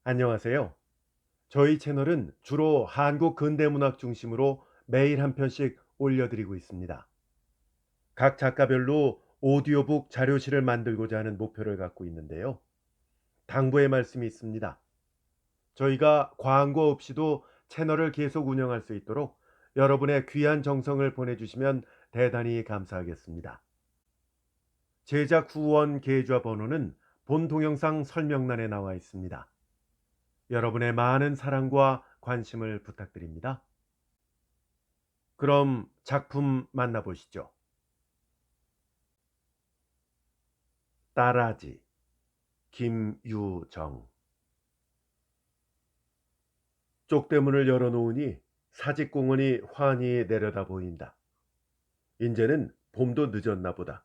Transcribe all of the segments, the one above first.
안녕하세요. 저희 채널은 주로 한국 근대문학 중심으로 매일 한 편씩 올려드리고 있습니다. 각 작가별로 오디오북 자료실을 만들고자 하는 목표를 갖고 있는데요. 당부의 말씀이 있습니다. 저희가 광고 없이도 채널을 계속 운영할 수 있도록 여러분의 귀한 정성을 보내주시면 대단히 감사하겠습니다. 제작 후원 계좌 번호는 본 동영상 설명란에 나와 있습니다. 여러분의 많은 사랑과 관심을 부탁드립니다. 그럼 작품 만나보시죠. 따라지, 김유정. 쪽대문을 열어놓으니 사직공원이 환히 내려다 보인다. 이제는 봄도 늦었나 보다.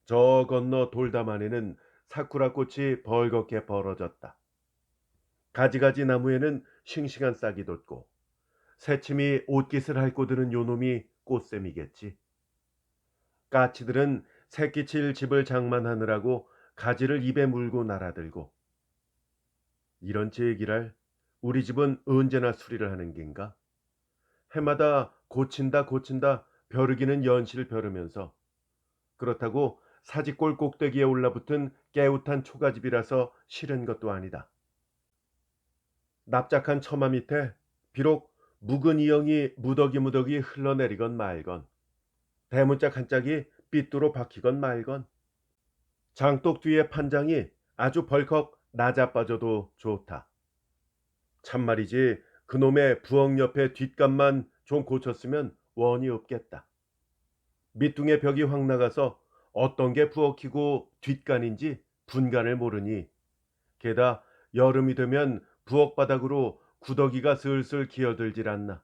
저 건너 돌담 안에는 사쿠라 꽃이 벌겋게 벌어졌다. 가지가지 나무에는 싱싱한 싹이 돋고 새침이 옷깃을 핥고 드는 요놈이 꽃샘이겠지. 까치들은 새끼칠 집을 장만하느라고 가지를 입에 물고 날아들고, 이런 제기랄, 우리 집은 언제나 수리를 하는 겐가? 해마다 고친다 고친다 벼르기는 연실 벼르면서, 그렇다고 사지골 꼭대기에 올라붙은 깨웃한 초가집이라서 싫은 것도 아니다. 납작한 처마 밑에 비록 묵은 이영이 무더기 흘러내리건 말건, 대문짝 한 짝이 삐뚤어 박히건 말건, 장독 뒤에 판장이 아주 벌컥 나자빠져도 좋다. 참말이지, 그놈의 부엌 옆에 뒷감만 좀 고쳤으면 원이 없겠다. 밑둥의 벽이 확 나가서 어떤 게 부엌이고 뒷간인지 분간을 모르니, 게다 여름이 되면 부엌 바닥으로 구더기가 슬슬 기어들질 않나.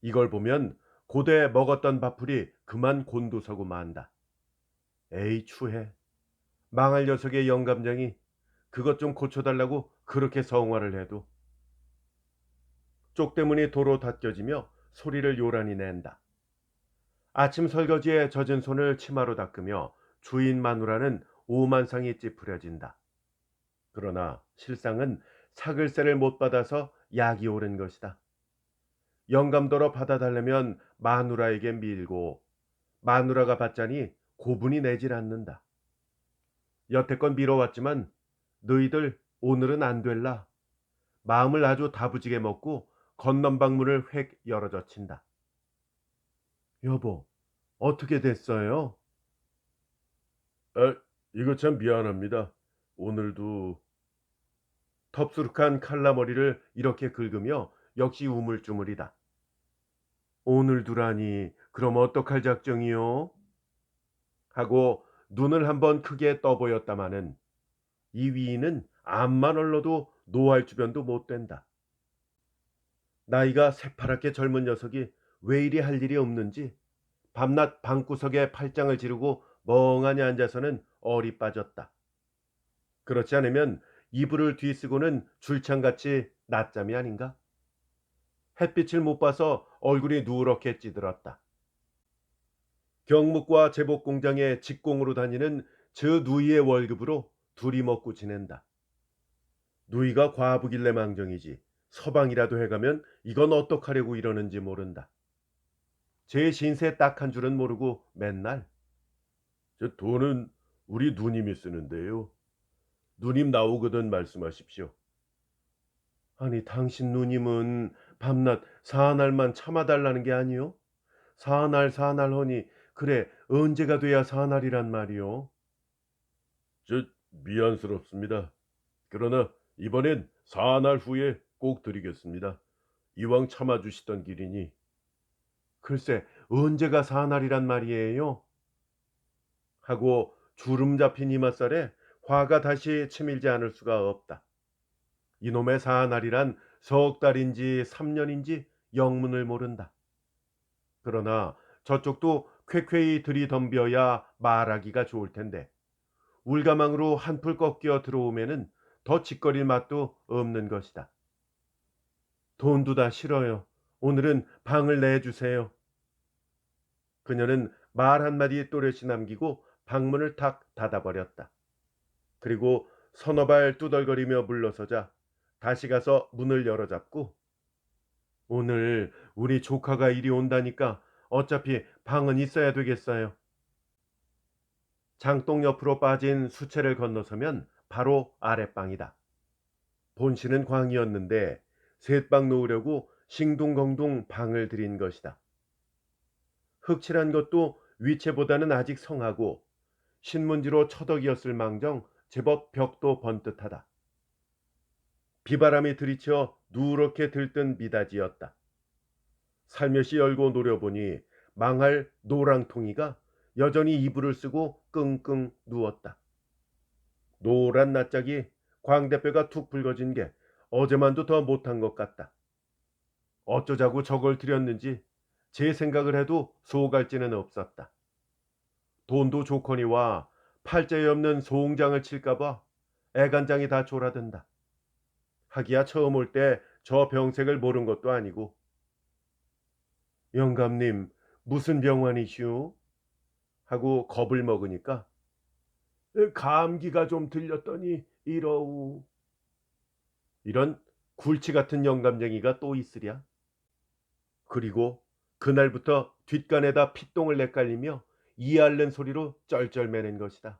이걸 보면 고대 먹었던 밥풀이 그만 곤두서고 만다. 에이 추해. 망할 녀석의 영감장이 그것 좀 고쳐달라고 그렇게 성화를 해도. 쪽대문이 도로 닫혀지며 소리를 요란히 낸다. 아침 설거지에 젖은 손을 치마로 닦으며 주인 마누라는 오만상이 찌푸려진다. 그러나 실상은 사글세를 못 받아서 약이 오른 것이다. 영감더러 받아달라면 마누라에게 밀고, 마누라가 받자니 고분이 내질 않는다. 여태껏 미뤄왔지만 너희들 오늘은 안 될라. 마음을 아주 다부지게 먹고 건넌방문을 획 열어젖힌다. 여보, 어떻게 됐어요? 아, 이거 참 미안합니다. 오늘도. 덥수룩한 칼라머리를 이렇게 긁으며 역시 우물쭈물이다. 오늘두라니 그럼 어떡할 작정이요? 하고 눈을 한번 크게 떠보였다마는 이 위인은 암만 얼러도 노할 주변도 못 된다. 나이가 새파랗게 젊은 녀석이 왜 이리 할 일이 없는지 밤낮 방구석에 팔짱을 지르고 멍하니 앉아서는 얼이 빠졌다. 그렇지 않으면 이불을 뒤쓰고는 줄창같이 낮잠이 아닌가? 햇빛을 못 봐서 얼굴이 누렇게 찌들었다. 경묵과 제복 공장에 직공으로 다니는 저 누이의 월급으로 둘이 먹고 지낸다. 누이가 과부길래 망정이지 서방이라도 해가면 이건 어떡하려고 이러는지 모른다. 제 신세 딱 한 줄은 모르고 맨날 저 돈은 우리 누님이 쓰는데요. 누님 나오거든 말씀하십시오. 아니 당신 누님은 밤낮 사날만 참아달라는 게 아니요? 사날 허니 그래 언제가 돼야 사날이란 말이요? 저 미안스럽습니다. 그러나 이번엔 사날 후에 꼭 드리겠습니다. 이왕 참아주시던 길이니. 글쎄 언제가 사날이란 말이에요? 하고 주름 잡힌 이맛살에 화가 다시 치밀지 않을 수가 없다. 이놈의 사날이란 석 달인지 3년인지 영문을 모른다. 그러나 저쪽도 쾌쾌히 들이덤벼야 말하기가 좋을 텐데 울가망으로 한풀 꺾여 들어오면은 더 짓거릴 맛도 없는 것이다. 돈도 다 싫어요. 오늘은 방을 내주세요. 그녀는 말 한마디 또렷이 남기고 방문을 탁 닫아버렸다. 그리고 서너 발 두덜거리며 물러서자 다시 가서 문을 열어잡고 오늘 우리 조카가 이리 온다니까 어차피 방은 있어야 되겠어요. 장독 옆으로 빠진 수채를 건너서면 바로 아랫방이다. 본씨는 광이었는데 셋방 놓으려고 싱둥벙둥 방을 들인 것이다. 흑칠한 것도 위채보다는 아직 성하고 신문지로 처덕이었을 망정 제법 벽도 번듯하다. 비바람이 들이쳐 누렇게 들뜬 미닫이였다. 살며시 열고 노려보니 망할 노랑통이가 여전히 이불을 쓰고 끙끙 누웠다. 노란 낯짝이 광대뼈가 툭 붉어진 게 어제만도 더 못한 것 같다. 어쩌자고 저걸 들였는지 제 생각을 해도 소갈지는 없었다. 돈도 좋거니와 팔자에 없는 소홍장을 칠까봐 애간장이 다 졸아든다. 하기야 처음 올 때 저 병색을 모른 것도 아니고. 영감님 무슨 병환이시오? 하고 겁을 먹으니까 감기가 좀 들렸더니 이러우. 이런 굴치 같은 영감쟁이가 또 있으랴. 그리고 그날부터 뒷간에다 핏똥을 내깔리며 이 앓는 소리로 쩔쩔매는 것이다.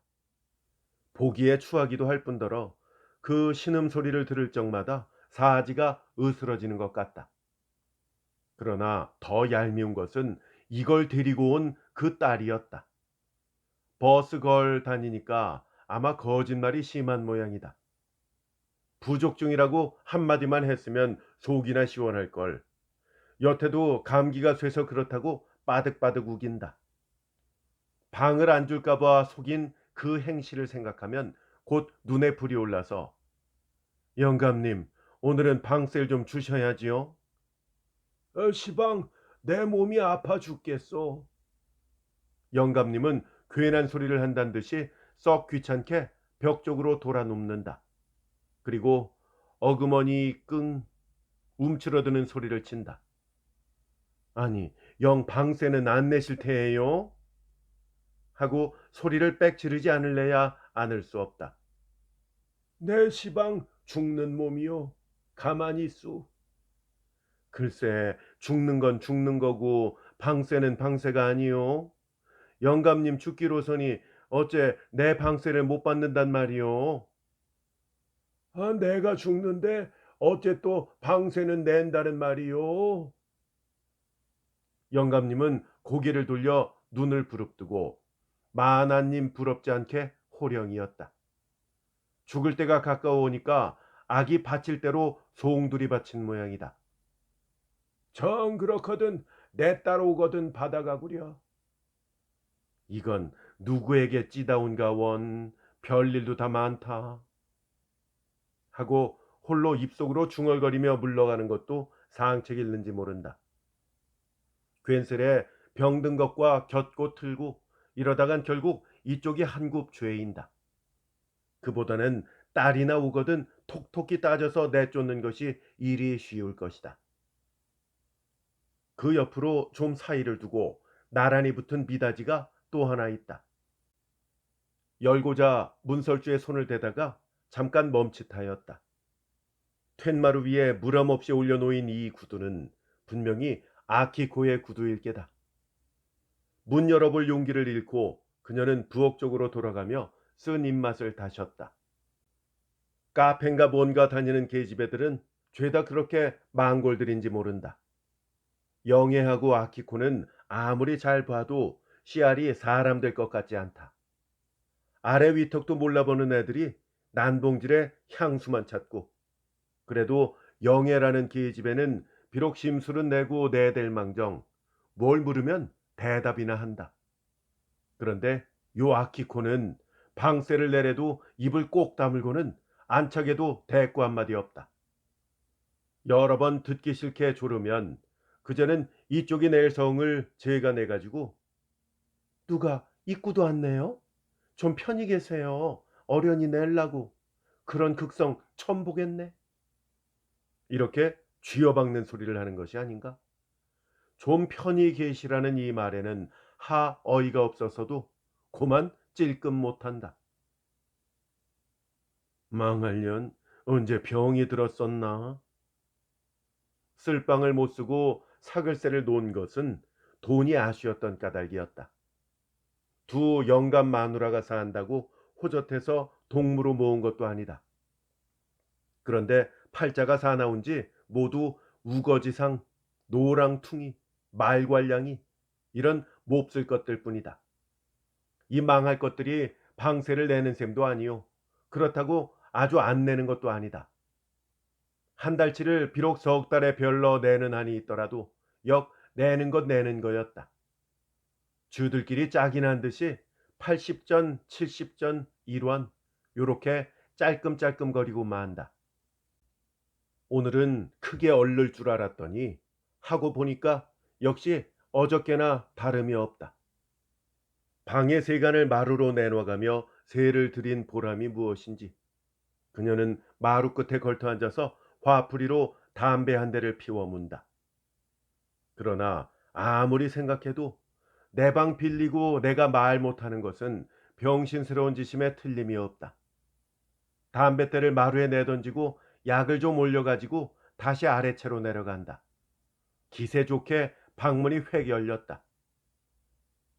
보기에 추하기도 할 뿐더러 그 신음 소리를 들을 적마다 사지가 으스러지는 것 같다. 그러나 더 얄미운 것은 이걸 데리고 온 그 딸이었다. 버스 걸 다니니까 아마 거짓말이 심한 모양이다. 부족 중이라고 한마디만 했으면 속이나 시원할 걸. 여태도 감기가 쇠서 그렇다고 빠득빠득 우긴다. 방을 안 줄까봐 속인 그 행실을 생각하면 곧 눈에 불이 올라서 영감님 오늘은 방세를 좀 주셔야지요. 시방 내 몸이 아파 죽겠소. 영감님은 괜한 소리를 한다는 듯이 썩 귀찮게 벽 쪽으로 돌아 눕는다. 그리고 어그머니 끙 움츠러드는 소리를 친다. 아니 영 방세는 안 내실 테예요? 하고 소리를 빽 지르지 않을래야 않을 수 없다. 내 시방 죽는 몸이요. 가만히 있소. 글쎄 죽는 건 죽는 거고 방세는 방세가 아니요. 영감님 죽기로서니 어째 내 방세를 못 받는단 말이요. 내가 죽는데 어째 또 방세는 낸다는 말이요. 영감님은 고개를 돌려 눈을 부릅뜨고 마나님 부럽지 않게 호령이었다. 죽을 때가 가까워오니까 악이 바칠 대로 송두리 바친 모양이다. 정 그렇거든 내 딸 오거든 받아가구려. 이건 누구에게 찌다운가 원 별일도 다 많다. 하고 홀로 입속으로 중얼거리며 물러가는 것도 상책일는지 모른다. 괜스레 병든 것과 곁고 틀고 이러다간 결국 이쪽이 한굽 죄인다. 그보다는 딸이나 오거든 톡톡히 따져서 내쫓는 것이 일이 쉬울 것이다. 그 옆으로 좀 사이를 두고 나란히 붙은 미닫이가 또 하나 있다. 열고자 문설주에 손을 대다가 잠깐 멈칫하였다. 툇마루 위에 무람없이 올려놓인 이 구두는 분명히 아키코의 구두일 게다. 문 열어볼 용기를 잃고 그녀는 부엌 쪽으로 돌아가며 쓴 입맛을 다셨다. 카페인가 뭔가 다니는 계집애들은 죄다 그렇게 망골들인지 모른다. 영애하고 아키코는 아무리 잘 봐도 씨알이 사람 될 것 같지 않다. 아래 위턱도 몰라보는 애들이 난봉질에 향수만 찾고 그래도 영애라는 계집애는 비록 심술은 내고 내댈 망정 뭘 물으면 대답이나 한다. 그런데 요 아키코는 방세를 내래도 입을 꼭 다물고는 안착에도 대꾸 한마디 없다. 여러 번 듣기 싫게 조르면 그제는 이쪽이 낼 성을 제가 내가지고 누가 입구도 안 내요? 좀 편히 계세요. 어련히 낼라고. 그런 극성 처음 보겠네. 이렇게 쥐어박는 소리를 하는 것이 아닌가? 좀 편히 계시라는 이 말에는 하 어이가 없어서도 고만 찔끔 못한다. 망할년 언제 병이 들었었나? 쓸방을 못 쓰고 사글세를 놓은 것은 돈이 아쉬웠던 까닭이었다. 두 영감 마누라가 산다고 호젓해서 동무로 모은 것도 아니다. 그런데 팔자가 사나운 지 모두 우거지상, 노랑퉁이, 말괄량이 이런 몹쓸 것들 뿐이다. 이 망할 것들이 방세를 내는 셈도 아니요. 그렇다고 아주 안 내는 것도 아니다. 한 달치를 비록 석 달에 별러 내는 한이 있더라도 역 내는 것 내는 거였다. 주들끼리 짝이난 듯이 80전, 70전, 1원 요렇게 짤끔짤끔거리고 만다. 오늘은 크게 얼를 줄 알았더니 하고 보니까 역시 어저께나 다름이 없다. 방의 세간을 마루로 내놓아가며 세를 들인 보람이 무엇인지 그녀는 마루 끝에 걸터 앉아서 화풀이로 담배 한 대를 피워 문다. 그러나 아무리 생각해도 내 방 빌리고 내가 말 못하는 것은 병신스러운 짓임에 틀림이 없다. 담뱃대를 마루에 내던지고 약을 좀 올려가지고 다시 아래채로 내려간다. 기세 좋게 방문이 획 열렸다.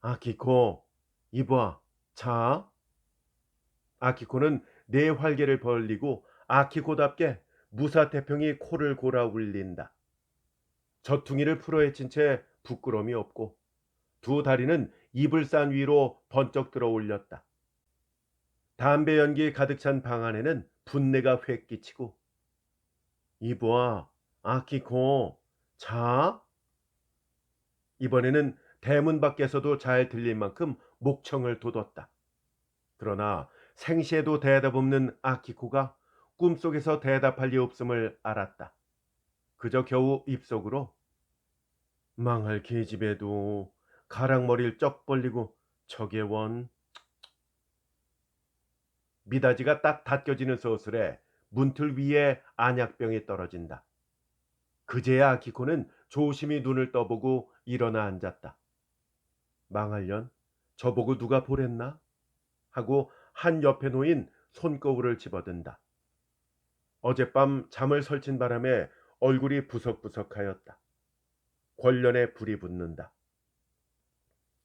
아키코, 이봐, 자. 아키코는 네 활개를 벌리고 아키코답게 무사태평이 코를 골아 울린다. 젖퉁이를 풀어헤친 채 부끄러움이 없고 두 다리는 이불산 위로 번쩍 들어 올렸다. 담배 연기 가득 찬 방 안에는 분내가 획 끼치고 이보아, 아키코, 자. 이번에는 대문 밖에서도 잘 들릴 만큼 목청을 돋웠다. 그러나 생시에도 대답 없는 아키코가 꿈속에서 대답할 리 없음을 알았다. 그저 겨우 입속으로 망할 계집애도 가랑머리를 쩍 벌리고 저게 원. 미닫이가 딱 닫혀지는 소슬에 문틀 위에 안약병이 떨어진다. 그제야 아키코는 조심히 눈을 떠보고 일어나 앉았다. 망할년, 저보고 누가 보랬나? 하고 한 옆에 놓인 손거울을 집어든다. 어젯밤 잠을 설친 바람에 얼굴이 부석부석하였다. 권련에 불이 붙는다.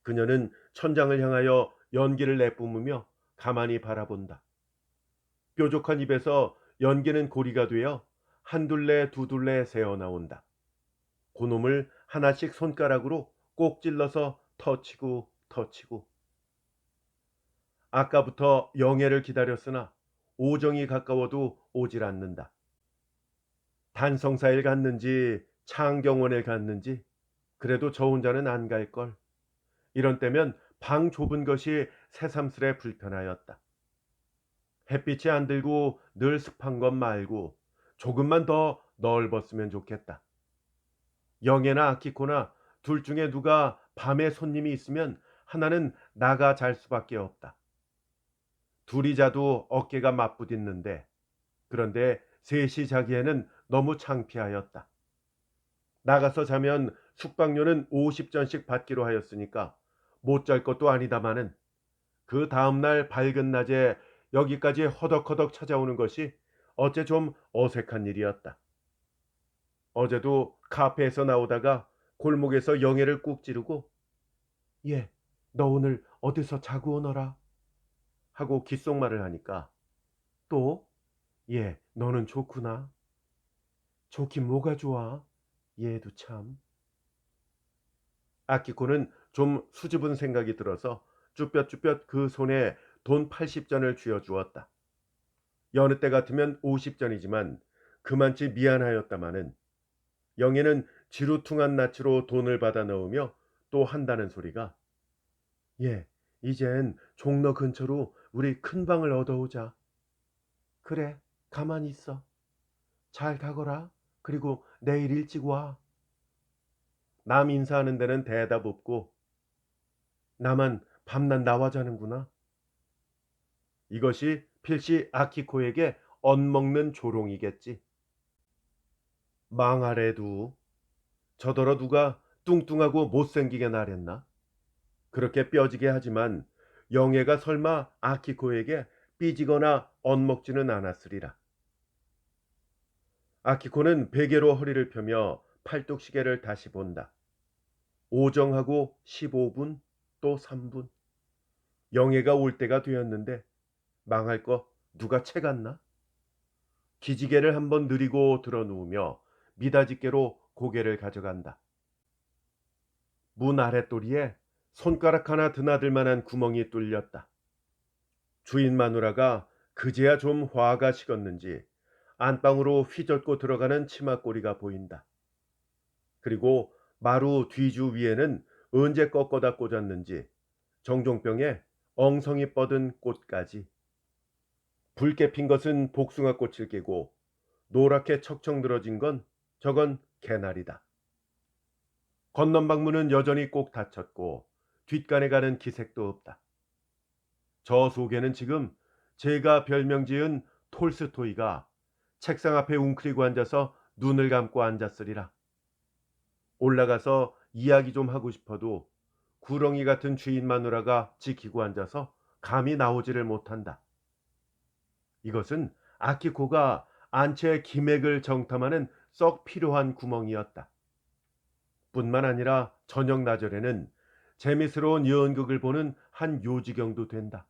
그녀는 천장을 향하여 연기를 내뿜으며 가만히 바라본다. 뾰족한 입에서 연기는 고리가 되어 한 둘레 두 둘레 새어 나온다. 그놈을 하나씩 손가락으로 꼭 찔러서 터치고 터치고. 아까부터 영애를 기다렸으나 오정이 가까워도 오질 않는다. 단성사일 갔는지 창경원에 갔는지 그래도 저 혼자는 안 갈걸. 이런 때면 방 좁은 것이 새삼스레 불편하였다. 햇빛이 안 들고 늘 습한 것 말고 조금만 더 넓었으면 좋겠다. 영애나 아키코나 둘 중에 누가 밤에 손님이 있으면 하나는 나가 잘 수밖에 없다. 둘이 자도 어깨가 맞부딪는데 그런데 셋이 자기에는 너무 창피하였다. 나가서 자면 숙박료는 50전씩 받기로 하였으니까 못 잘 것도 아니다마는 그 다음날 밝은 낮에 여기까지 허덕허덕 찾아오는 것이 어째 좀 어색한 일이었다. 어제도 카페에서 나오다가 골목에서 영애를 꾹 찌르고 예, 너 오늘 어디서 자고 오너라 하고 귓속말을 하니까 또 예, 너는 좋구나. 좋긴 뭐가 좋아. 얘도 참. 아키코는 좀 수줍은 생각이 들어서 쭈뼛쭈뼛 그 손에 돈 80전을 쥐어주었다. 여느 때 같으면 50전이지만 그만치 미안하였다마는 영애는 지루퉁한 낯으로 돈을 받아 넣으며 또 한다는 소리가 예, 이젠 종로 근처로 우리 큰 방을 얻어오자. 그래, 가만히 있어. 잘 가거라. 그리고 내일 일찍 와. 남 인사하는 데는 대답 없고 나만 밤낮 나와 자는구나. 이것이 필시 아키코에게 엇먹는 조롱이겠지. 망하래도 저더러 누가 뚱뚱하고 못생기게 나랬나? 그렇게 뼈지게 하지만 영애가 설마 아키코에게 삐지거나 엇먹지는 않았으리라. 아키코는 베개로 허리를 펴며 팔뚝시계를 다시 본다. 오정하고 15분, 또 3분. 영예가 올 때가 되었는데 망할 거 누가 채갔나? 기지개를 한번 느리고 들어누우며 미닫이께로 고개를 가져간다. 문 아랫도리에 손가락 하나 드나들 만한 구멍이 뚫렸다. 주인 마누라가 그제야 좀 화가 식었는지 안방으로 휘젓고 들어가는 치마꼬리가 보인다. 그리고 마루 뒤주 위에는 언제 꺾어다 꽂았는지 정종병에 엉성이 뻗은 꽃까지. 붉게 핀 것은 복숭아 꽃을 깨고 노랗게 척척 늘어진 건 저건 개나리다. 건넌방문은 여전히 꼭 닫혔고 뒷간에 가는 기색도 없다. 저 속에는 지금 제가 별명 지은 톨스토이가 책상 앞에 웅크리고 앉아서 눈을 감고 앉았으리라. 올라가서 이야기 좀 하고 싶어도 구렁이 같은 주인 마누라가 지키고 앉아서 감히 나오지를 못한다. 이것은 아키코가 안채의 기맥을 정탐하는 썩 필요한 구멍이었다. 뿐만 아니라 저녁 나절에는 재미스러운 연극을 보는 한 요지경도 된다.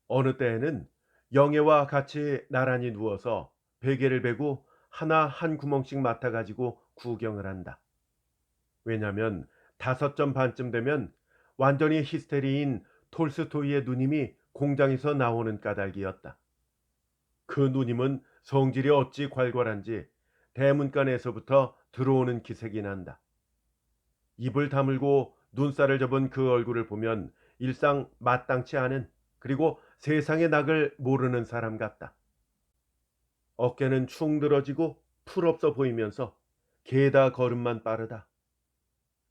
어느 때에는 영애와 같이 나란히 누워서 베개를 베고 하나 한 구멍씩 맡아가지고 구경을 한다. 왜냐하면 5점 반쯤 되면 완전히 히스테리인 톨스토이의 누님이 공장에서 나오는 까닭이었다. 그 누님은 성질이 어찌 괄괄한지 대문간에서부터 들어오는 기색이 난다. 입을 다물고 눈살을 접은 그 얼굴을 보면 일상 마땅치 않은, 그리고 세상의 낙을 모르는 사람 같다. 어깨는 축 늘어지고 풀없어 보이면서 게다 걸음만 빠르다.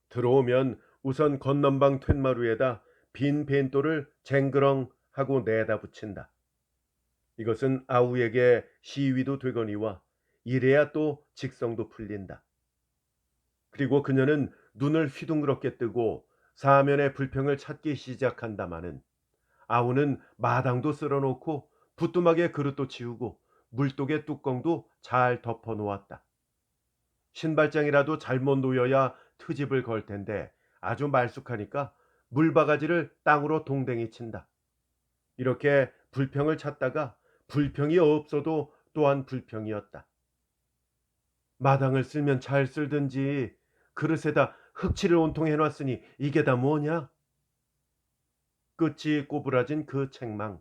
들어오면 우선 건넌방 툇마루에다 빈 벤또를 쟁그렁 하고 내다 붙인다. 이것은 아우에게 시위도 되거니와 이래야 또 직성도 풀린다. 그리고 그녀는 눈을 휘둥그렇게 뜨고 사면의 불평을 찾기 시작한다마는 아우는 마당도 쓸어놓고 부뚜막에 그릇도 치우고 물독의 뚜껑도 잘 덮어 놓았다. 신발장이라도 잘못 놓여야 트집을 걸 텐데 아주 말쑥하니까 물바가지를 땅으로 동댕이 친다. 이렇게 불평을 찾다가 불평이 없어도 또한 불평이었다. 마당을 쓸면 잘 쓸든지 그릇에다 흙칠을 온통 해놨으니 이게 다 뭐냐? 끝이 꼬부라진 그 책망.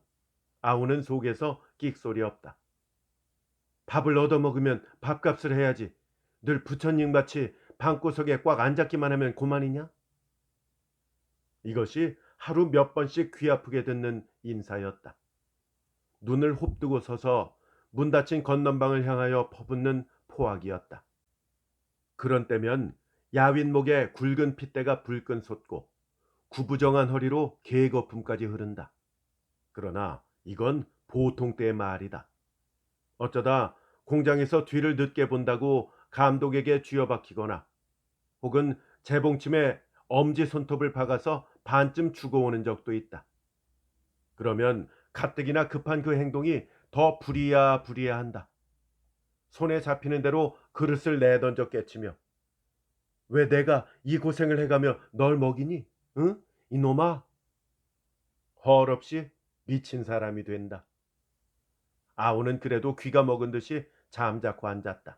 아우는 속에서 끽소리 없다. 밥을 얻어먹으면 밥값을 해야지. 늘 부처님같이 방구석에 꽉 앉았기만 하면 고만이냐? 이것이 하루 몇 번씩 귀 아프게 듣는 인사였다. 눈을 홉뜨고 서서 문 닫힌 건넌방을 향하여 퍼붓는 포악이었다. 그런 때면 야윈목에 굵은 핏대가 불끈 솟고 구부정한 허리로 개거품까지 흐른다. 그러나 이건 보통 때의 말이다. 어쩌다 공장에서 뒤를 늦게 본다고 감독에게 쥐어박히거나 혹은 재봉침에 엄지 손톱을 박아서 반쯤 죽어오는 적도 있다. 그러면 가뜩이나 급한 그 행동이 더 부리야부리야한다. 손에 잡히는 대로 그릇을 내던져 깨치며 왜 내가 이 고생을 해가며 널 먹이니? 응? 이놈아? 헐없이 미친 사람이 된다. 아우는 그래도 귀가 먹은 듯이 잠자코 앉았다.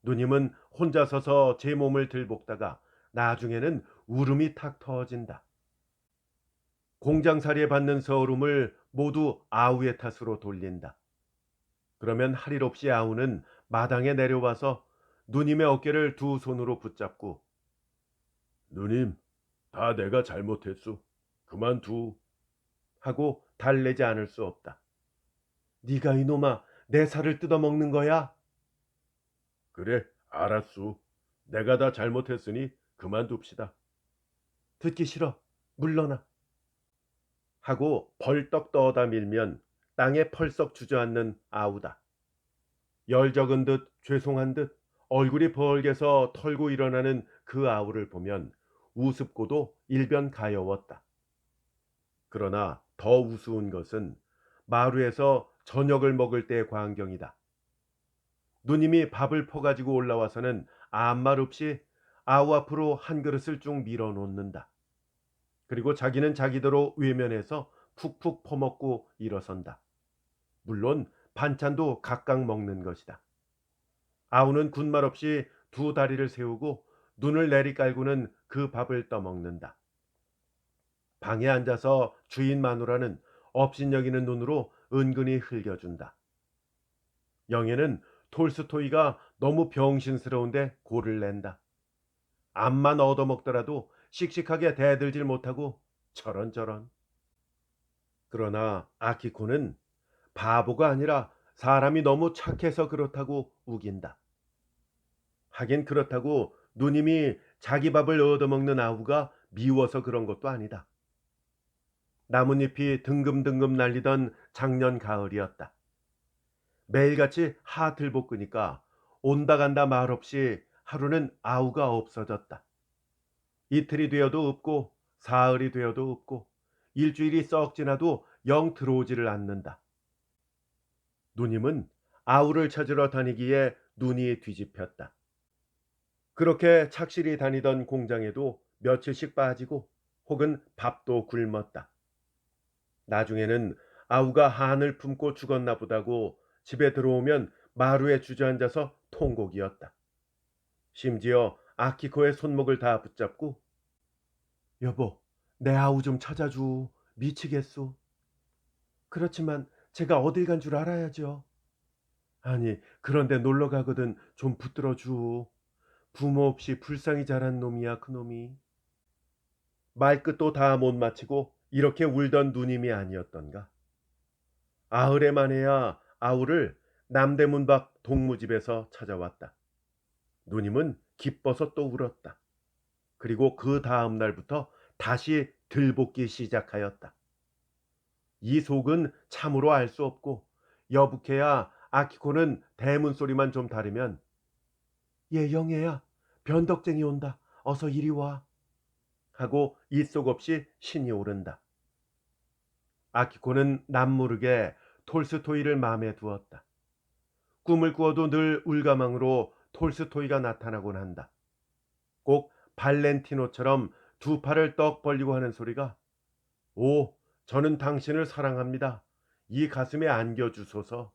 누님은 혼자 서서 제 몸을 들볶다가 나중에는 울음이 탁 터진다. 공장살이에 받는 서울음을 모두 아우의 탓으로 돌린다. 그러면 할 일 없이 아우는 마당에 내려와서 누님의 어깨를 두 손으로 붙잡고 누님, 다 내가 잘못했소. 그만두. 하고 달래지 않을 수 없다. 네가 이놈아 내 살을 뜯어먹는 거야? 그래, 알았소. 내가 다 잘못했으니 그만둡시다. 듣기 싫어. 물러나. 하고 벌떡 떠다 밀면 땅에 펄썩 주저앉는 아우다. 열 적은 듯 죄송한 듯 얼굴이 벌게서 털고 일어나는 그 아우를 보면 우습고도 일변 가여웠다. 그러나 더 우스운 것은 마루에서 저녁을 먹을 때의 광경이다. 누님이 밥을 퍼가지고 올라와서는 아무 말 없이 아우 앞으로 한 그릇을 쭉 밀어놓는다. 그리고 자기는 자기대로 외면해서 푹푹 퍼먹고 일어선다. 물론 반찬도 각각 먹는 것이다. 아우는 군말 없이 두 다리를 세우고 눈을 내리깔고는 그 밥을 떠먹는다. 방에 앉아서 주인 마누라는 업신여기는 눈으로 은근히 흘겨준다. 영애는 톨스토이가 너무 병신스러운데 골을 낸다. 암만 얻어먹더라도 씩씩하게 대들질 못하고 저런저런. 그러나 아키코는 바보가 아니라 사람이 너무 착해서 그렇다고 우긴다. 하긴 그렇다고 누님이 자기 밥을 얻어먹는 아우가 미워서 그런 것도 아니다. 나뭇잎이 등금등금 날리던 작년 가을이었다. 매일같이 하트를 볶으니까 온다 간다 말없이 하루는 아우가 없어졌다. 이틀이 되어도 없고 사흘이 되어도 없고 일주일이 썩 지나도 영 들어오지를 않는다. 누님은 아우를 찾으러 다니기에 눈이 뒤집혔다. 그렇게 착실히 다니던 공장에도 며칠씩 빠지고 혹은 밥도 굶었다. 나중에는 아우가 한을 품고 죽었나 보다고 집에 들어오면 마루에 주저앉아서 통곡이었다. 심지어 아키코의 손목을 다 붙잡고 여보, 내 아우 좀 찾아줘. 미치겠소. 그렇지만 제가 어딜 간 줄 알아야죠. 아니, 그런데 놀러 가거든 좀 붙들어 줘. 부모 없이 불쌍히 자란 놈이야, 그놈이. 말끝도 다 못 마치고 이렇게 울던 누님이 아니었던가. 아흘에 만에야 아우를 남대문 밖 동무집에서 찾아왔다. 누님은 기뻐서 또 울었다. 그리고 그 다음 날부터 다시 들볶기 시작하였다. 이 속은 참으로 알 수 없고 여북해야 아키코는 대문 소리만 좀 다르면 얘 영애야 변덕쟁이 온다 어서 이리 와 하고 이속 없이 신이 오른다. 아키코는 남모르게 톨스토이를 마음에 두었다. 꿈을 꾸어도 늘 울가망으로 톨스토이가 나타나곤 한다. 꼭 발렌티노처럼 두 팔을 떡 벌리고 하는 소리가 오, 저는 당신을 사랑합니다. 이 가슴에 안겨주소서.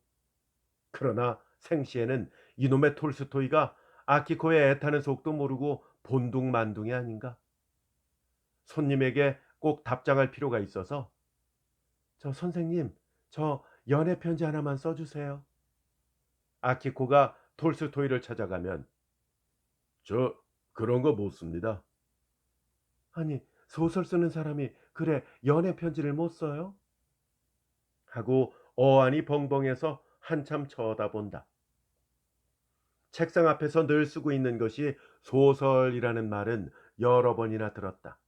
그러나 생시에는 이놈의 톨스토이가 아키코의 애타는 속도 모르고 본둥만둥이 아닌가? 손님에게 꼭 답장할 필요가 있어서 저 선생님, 저 연애 편지 하나만 써주세요. 아키코가 톨스토이를 찾아가면 저 그런 거 못 씁니다. 아니, 소설 쓰는 사람이 그래 연애 편지를 못 써요? 하고 어안이 벙벙해서 한참 쳐다본다. 책상 앞에서 늘 쓰고 있는 것이 소설이라는 말은 여러 번이나 들었다.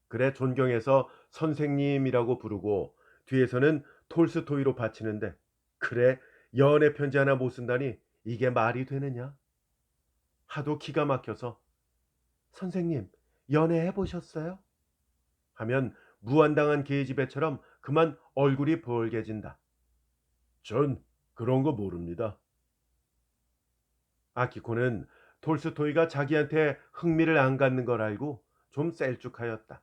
그래 존경해서 선생님이라고 부르고 뒤에서는 톨스토이로 바치는데 그래 연애 편지 하나 못 쓴다니 이게 말이 되느냐? 하도 기가 막혀서 선생님 연애해 보셨어요? 하면 무한당한 계집애처럼 그만 얼굴이 벌개진다. 전 그런 거 모릅니다. 아키코는 톨스토이가 자기한테 흥미를 안 갖는 걸 알고 좀 셀쭉하였다.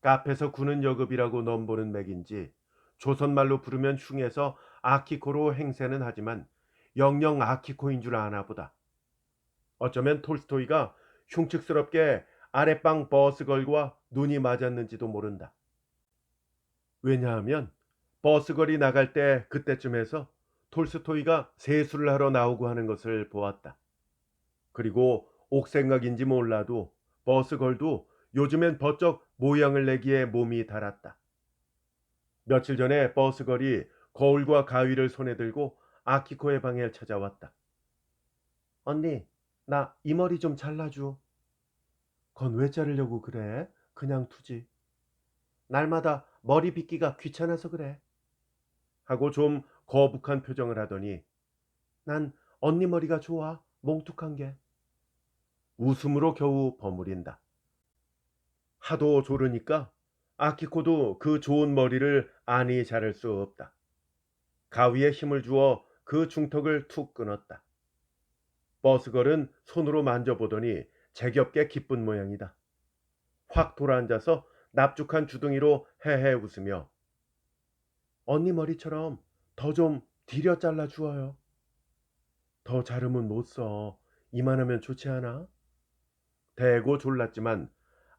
카페에서 구는 여급이라고 넘보는 맥인지 조선말로 부르면 흉해서 아키코로 행세는 하지만 영영 아키코인 줄 아나 보다. 어쩌면 톨스토이가 흉측스럽게 아랫방 버스걸과 눈이 맞았는지도 모른다. 왜냐하면 버스걸이 나갈 때 그때쯤에서 톨스토이가 세수를 하러 나오고 하는 것을 보았다. 그리고 옥생각인지 몰라도 버스걸도 요즘엔 버쩍 모양을 내기에 몸이 달았다. 며칠 전에 버스걸이 거울과 가위를 손에 들고 아키코의 방에 찾아왔다. 언니, 나 이 머리 좀 잘라줘. 건 왜 자르려고 그래? 그냥 두지. 날마다 머리 빗기가 귀찮아서 그래. 하고 좀 거북한 표정을 하더니 난 언니 머리가 좋아. 몽툭한 게. 웃음으로 겨우 버무린다. 하도 조르니까 아키코도 그 좋은 머리를 안이 자를 수 없다. 가위에 힘을 주어 그 중턱을 툭 끊었다. 버스걸은 손으로 만져보더니 제겹게 기쁜 모양이다. 확 돌아앉아서 납죽한 주둥이로 헤헤 웃으며 언니 머리처럼 더 좀 디려 잘라 주어요. 더 자르면 못 써. 이만하면 좋지 않아? 대고 졸랐지만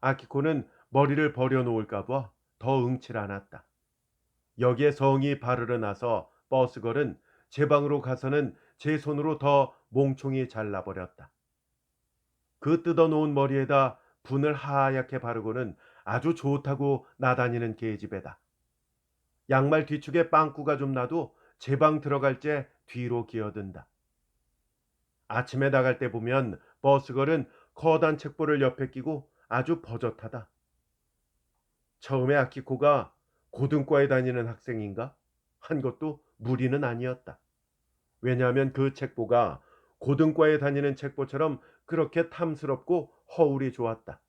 아키코는 머리를 버려놓을까봐 더 응칠 않았다. 여기에 성이 바르르 나서 버스걸은 제 방으로 가서는 제 손으로 더 몽총이 잘라버렸다. 그 뜯어놓은 머리에다 분을 하얗게 바르고는 아주 좋다고 나다니는 계집애다. 양말 뒤축에 빵꾸가 좀 나도 제 방 들어갈 때 뒤로 기어든다. 아침에 나갈 때 보면 버스걸은 커다란 책보를 옆에 끼고 아주 버젓하다. 처음에 아키코가 고등과에 다니는 학생인가 한 것도 무리는 아니었다. 왜냐하면 그 책보가 고등과에 다니는 책보처럼 그렇게 탐스럽고 허울이 좋았다.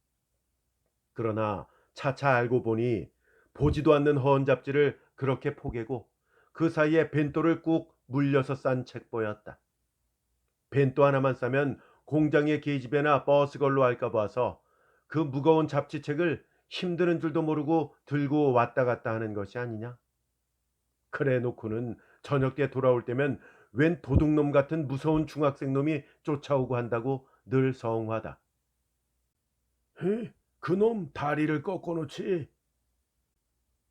그러나 차차 알고 보니 보지도 않는 허언 잡지를 그렇게 포개고 그 사이에 벤또를 꾹 물려서 싼 책보였다. 벤또 하나만 싸면 공장의 계집애나 버스걸로 알까 봐서 그 무거운 잡지책을 힘드는 줄도 모르고 들고 왔다 갔다 하는 것이 아니냐. 그래 놓고는 저녁 때 돌아올 때면 웬 도둑놈 같은 무서운 중학생 놈이 쫓아오고 한다고 늘 성화다. 그놈 다리를 꺾어놓지.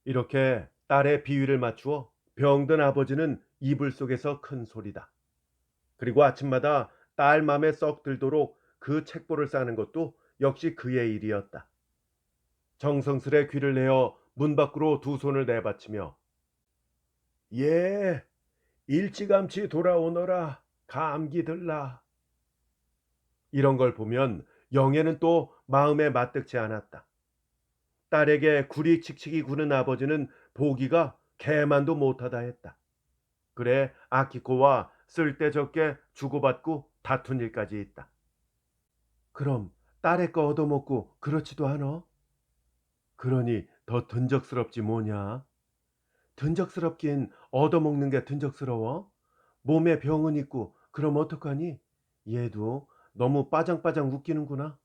이렇게 딸의 비위를 맞추어 병든 아버지는 이불 속에서 큰 소리다. 그리고 아침마다 딸 맘에 썩 들도록 그 책보를 싸는 것도 역시 그의 일이었다. 정성스레 귀를 내어 문 밖으로 두 손을 내받치며 예, 일찌감치 돌아오너라. 감기 들라. 이런 걸 보면 영애는 또 마음에 맞득지 않았다. 딸에게 구리 칙칙이 구는 아버지는 보기가 개만도 못하다 했다. 그래 아키코와 쓸데적게 주고받고 다툰 일까지 있다. 그럼 딸의 거 얻어먹고 그렇지도 않아? 그러니 더 든적스럽지 뭐냐? 든적스럽긴 얻어먹는 게 든적스러워? 몸에 병은 있고 그럼 어떡하니? 얘도 너무 빠장빠장 웃기는구나.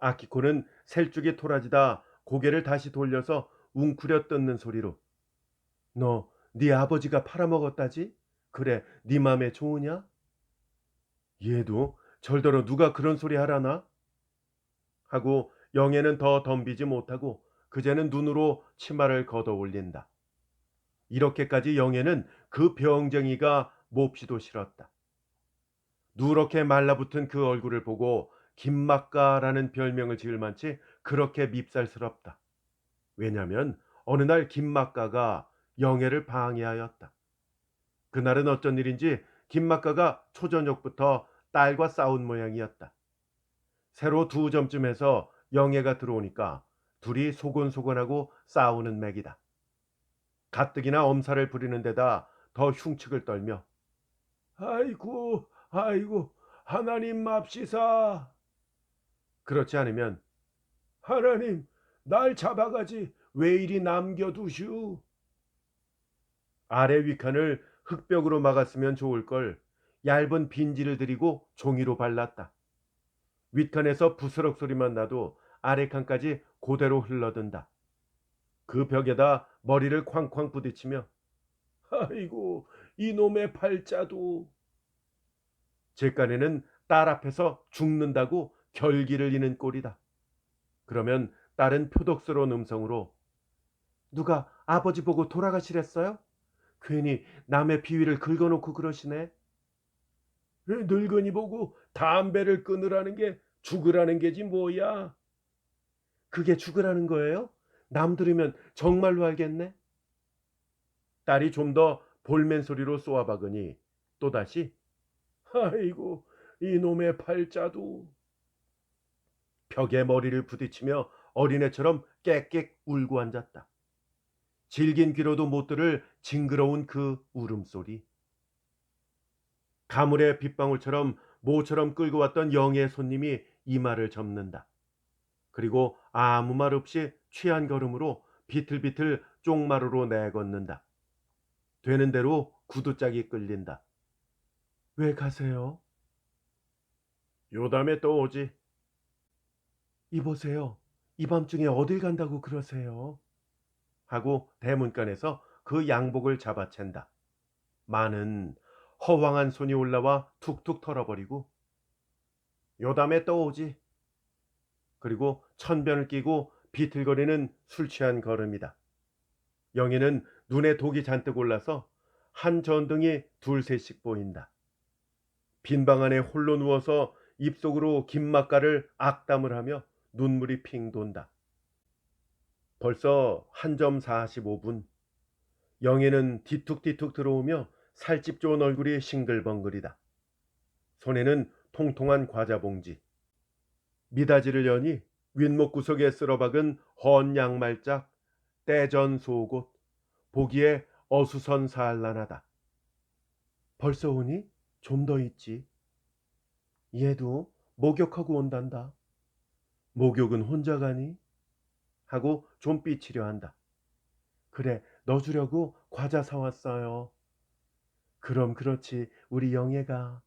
아키코는 셀쭉이 토라지다 고개를 다시 돌려서 웅크려 뜯는 소리로 너 네 아버지가 팔아먹었다지? 그래 네 맘에 좋으냐? 얘도 절더러 누가 그런 소리 하라나? 하고 영애는 더 덤비지 못하고 그제는 눈으로 치마를 걷어 올린다. 이렇게까지 영애는 그 병쟁이가 몹시도 싫었다. 누렇게 말라붙은 그 얼굴을 보고 김막가라는 별명을 지을 만치 그렇게 밉살스럽다. 왜냐하면 어느 날 김막가가 영애를 방해하였다. 그날은 어쩐 일인지 김막가가 초저녁부터 딸과 싸운 모양이었다. 새로 두 점쯤에서 영애가 들어오니까 둘이 소곤소곤하고 싸우는 맥이다. 가뜩이나 엄살을 부리는 데다 더 흉측을 떨며 아이고 아이고 하나님 맙시사. 그렇지 않으면 하나님 날 잡아가지 왜 이리 남겨두슈. 아래 위칸을 흙벽으로 막았으면 좋을 걸 얇은 빈지를 들이고 종이로 발랐다. 윗칸에서 부스럭 소리만 나도 아래칸까지 고대로 흘러든다. 그 벽에다 머리를 쾅쾅 부딪히며 아이고 이놈의 팔자도. 제깐에는 딸 앞에서 죽는다고 결기를 이는 꼴이다. 그러면 딸은 표독스러운 음성으로 누가 아버지 보고 돌아가시랬어요? 괜히 남의 비위를 긁어놓고 그러시네. 늙은이 보고 담배를 끊으라는 게 죽으라는 게지 뭐야. 그게 죽으라는 거예요? 남 들으면 정말로 알겠네. 딸이 좀 더 볼멘 소리로 쏘아박으니 또다시 아이고 이놈의 팔자도. 벽에 머리를 부딪히며 어린애처럼 깨깨 울고 앉았다. 질긴 귀로도 못 들을 징그러운 그 울음소리. 가물의 빗방울처럼 모처럼 끌고 왔던 영의 손님이 이마를 접는다. 그리고 아무 말 없이 취한 걸음으로 비틀비틀 쪽마루로 내걷는다. 되는 대로 구두짝이 끌린다. 왜 가세요? 요담에 또 오지. 이보세요. 이 밤중에 어딜 간다고 그러세요? 하고 대문간에서 그 양복을 잡아챈다. 마는 허황한 손이 올라와 툭툭 털어버리고 요담에 또 오지. 그리고 천변을 끼고 비틀거리는 술 취한 걸음이다. 영희는 눈에 독이 잔뜩 올라서 한 전등이 둘셋씩 보인다. 빈 방 안에 홀로 누워서 입속으로 김맛가를 악담을 하며 눈물이 핑 돈다. 벌써 한 점 45분. 영희는 뒤툭뒤툭 들어오며 살집 좋은 얼굴이 싱글벙글이다. 손에는 통통한 과자 봉지. 미닫이를 여니 윗목 구석에 쓸어박은 헌 양말짝, 떼전 속옷, 보기에 어수선살란하다. 벌써 오니? 좀 더 있지. 얘도 목욕하고 온단다. 목욕은 혼자 가니? 하고 좀 삐치려 한다. 그래, 너 주려고 과자 사왔어요. 그럼 그렇지, 우리 영애가.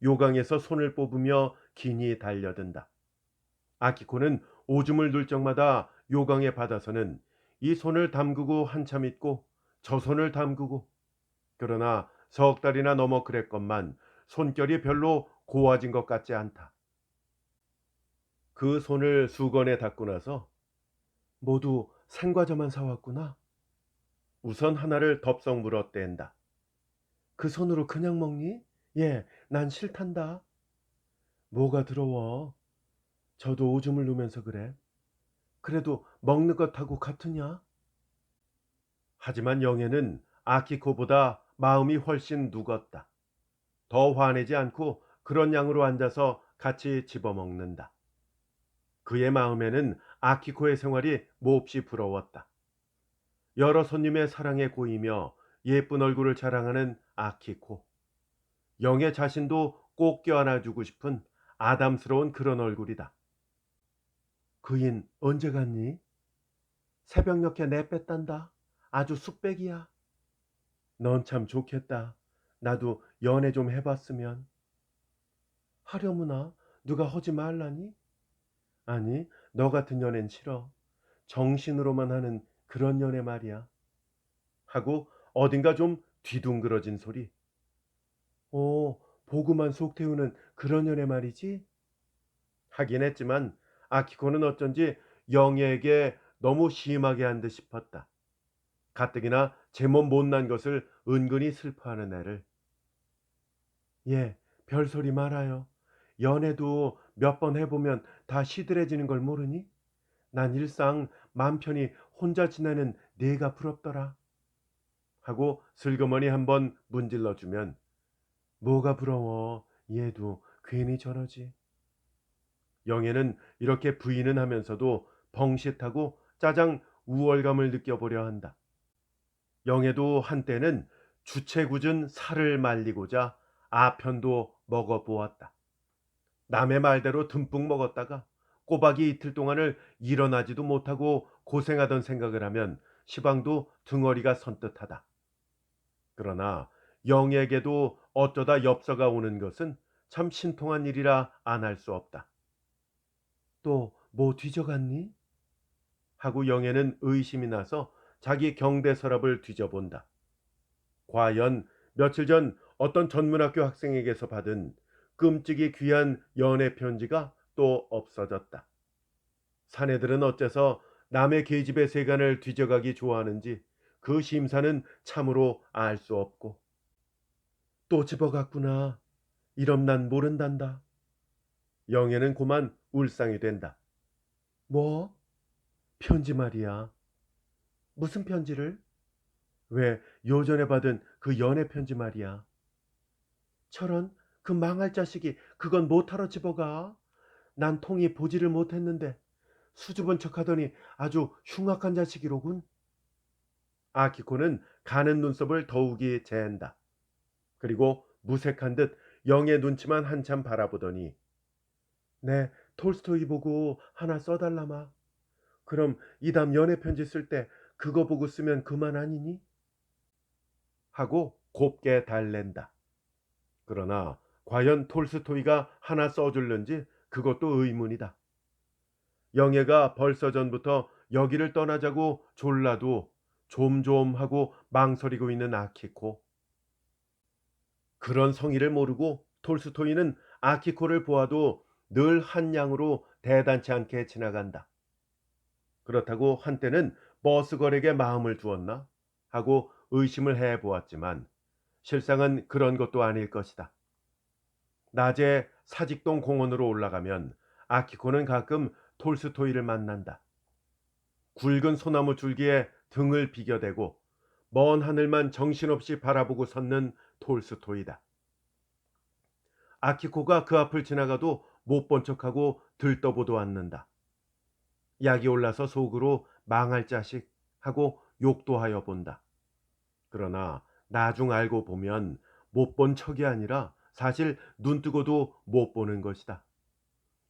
요강에서 손을 뽑으며 기니 달려든다. 아키코는 오줌을 눌 적마다 요강에 받아서는 이 손을 담그고 한참 있고 저 손을 담그고, 그러나 석 달이나 넘어 그랬건만 손결이 별로 고와진 것 같지 않다. 그 손을 수건에 닦고 나서 모두 생과자만 사왔구나. 우선 하나를 덥석 물어 뗀다. 그 손으로 그냥 먹니? 예, 난 싫단다. 뭐가 더러워. 저도 오줌을 누면서 그래. 그래도 먹는 것하고 같으냐? 하지만 영애는 아키코보다 마음이 훨씬 누겼다. 더 화내지 않고 그런 양으로 앉아서 같이 집어먹는다. 그의 마음에는 아키코의 생활이 몹시 부러웠다. 여러 손님의 사랑에 고이며 예쁜 얼굴을 자랑하는 아키코. 영애 자신도 꼭 껴안아주고 싶은 아담스러운 그런 얼굴이다. 그인 언제 갔니? 새벽녘에 내뺐단다. 아주 쑥백이야. 넌 참 좋겠다. 나도 연애 좀 해봤으면. 하려무나 누가 하지 말라니? 아니, 너 같은 연애는 싫어. 정신으로만 하는 그런 연애 말이야. 하고 어딘가 좀 뒤둥그러진 소리. 오, 보고만 속 태우는 그런 연애 말이지? 하긴 했지만 아키코는 어쩐지 영애에게 너무 심하게 한 듯 싶었다. 가뜩이나 제몸 못난 것을 은근히 슬퍼하는 애를. 예, 별소리 말아요. 연애도 몇 번 해보면 다 시들해지는 걸 모르니? 난 일상 맘 편히 혼자 지내는 네가 부럽더라. 하고 슬그머니 한번 문질러주면 뭐가 부러워. 얘도 괜히 저러지. 영애는 이렇게 부인은 하면서도 벙긋하고 짜장 우월감을 느껴보려 한다. 영애도 한때는 주체궂은 살을 말리고자 아편도 먹어보았다. 남의 말대로 듬뿍 먹었다가 꼬박이 이틀 동안을 일어나지도 못하고 고생하던 생각을 하면 시방도 등어리가 선뜻하다. 그러나 영에게도 어쩌다 엽서가 오는 것은 참 신통한 일이라 안 할 수 없다. 또 뭐 뒤져갔니? 하고 영애는 의심이 나서 자기 경대 서랍을 뒤져본다. 과연 며칠 전 어떤 전문학교 학생에게서 받은 끔찍이 귀한 연애 편지가 또 없어졌다. 사내들은 어째서 남의 계집의 세간을 뒤져가기 좋아하는지 그 심사는 참으로 알 수 없고. 또 집어갔구나. 이럼 난 모른단다. 영애는 고만 울상이 된다. 뭐? 편지 말이야. 무슨 편지를? 왜 요전에 받은 그 연애 편지 말이야. 저런 그 망할 자식이 그건 못하러 집어가. 난 통이 보지를 못했는데 수줍은 척하더니 아주 흉악한 자식이로군. 아키코는 가는 눈썹을 더욱이 재앤다. 그리고 무색한 듯 영의 눈치만 한참 바라보더니 네, 톨스토이 보고 하나 써달라마. 그럼 이담 연애 편지 쓸 때 그거 보고 쓰면 그만 아니니? 하고 곱게 달랜다. 그러나 과연 톨스토이가 하나 써줄는지 그것도 의문이다. 영애가 벌써 전부터 여기를 떠나자고 졸라도 좀좀 하고 망설이고 있는 아키코. 그런 성의를 모르고 톨스토이는 아키코를 보아도 늘 한 양으로 대단치 않게 지나간다. 그렇다고 한때는 버스걸에게 마음을 두었나 하고 의심을 해보았지만 실상은 그런 것도 아닐 것이다. 낮에 사직동 공원으로 올라가면 아키코는 가끔 톨스토이를 만난다. 굵은 소나무 줄기에 등을 비겨대고 먼 하늘만 정신없이 바라보고 섰는 톨스토이다. 아키코가 그 앞을 지나가도 못 본 척하고 들떠보도 않는다. 약이 올라서 속으로 망할 자식 하고 욕도 하여 본다. 그러나 나중 알고 보면 못 본 척이 아니라 사실 눈 뜨고도 못 보는 것이다.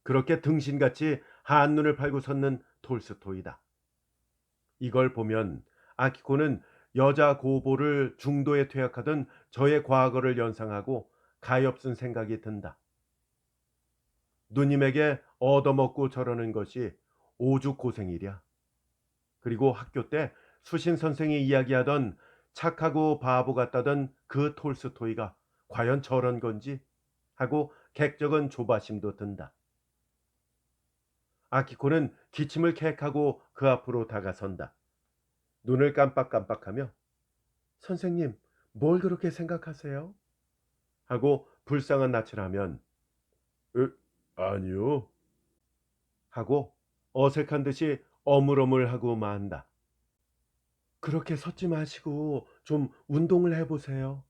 그렇게 등신같이 한눈을 팔고 섰는 톨스토이다. 이걸 보면 아키코는 여자 고보를 중도에 퇴학하던 저의 과거를 연상하고 가엾은 생각이 든다. 누님에게 얻어먹고 저러는 것이 오죽 고생이랴. 그리고 학교 때 수신 선생이 이야기하던 착하고 바보 같다던 그 톨스토이가 과연 저런 건지 하고 객적은 조바심도 든다. 아키코는 기침을 캑하고 그 앞으로 다가선다. 눈을 깜빡깜빡하며 선생님, 뭘 그렇게 생각하세요? 하고 불쌍한 낯을 하면 으, 아니요. 하고 어색한 듯이 어물어물하고 만다. 그렇게 섰지 마시고 좀 운동을 해보세요.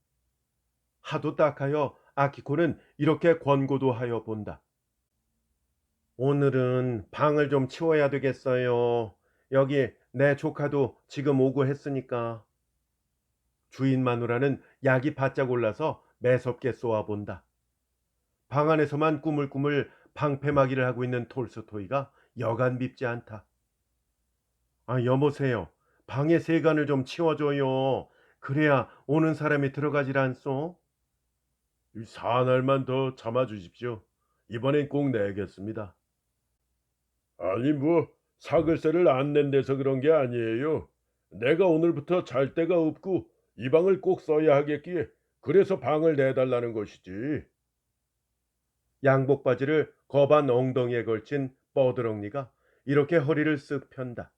하도 딱하여 아키코는 이렇게 권고도 하여 본다. 오늘은 방을 좀 치워야 되겠어요. 여기 내 조카도 지금 오고 했으니까. 주인 마누라는 약이 바짝 올라서 매섭게 쏘아본다. 방 안에서만 꾸물꾸물 방패막이를 하고 있는 톨스토이가 여간 밉지 않다. 아, 여보세요. 방의 세간을 좀 치워줘요. 그래야 오는 사람이 들어가질 않소. 사날만 더 참아주십시오. 이번엔 꼭 내겠습니다. 아니 뭐 사글세를 안 낸대서 그런 게 아니에요. 내가 오늘부터 잘 데가 없고 이 방을 꼭 써야 하겠기에 그래서 방을 내달라는 것이지. 양복 바지를 거반 엉덩이에 걸친 뻐드렁니가 이렇게 허리를 쓱 편다.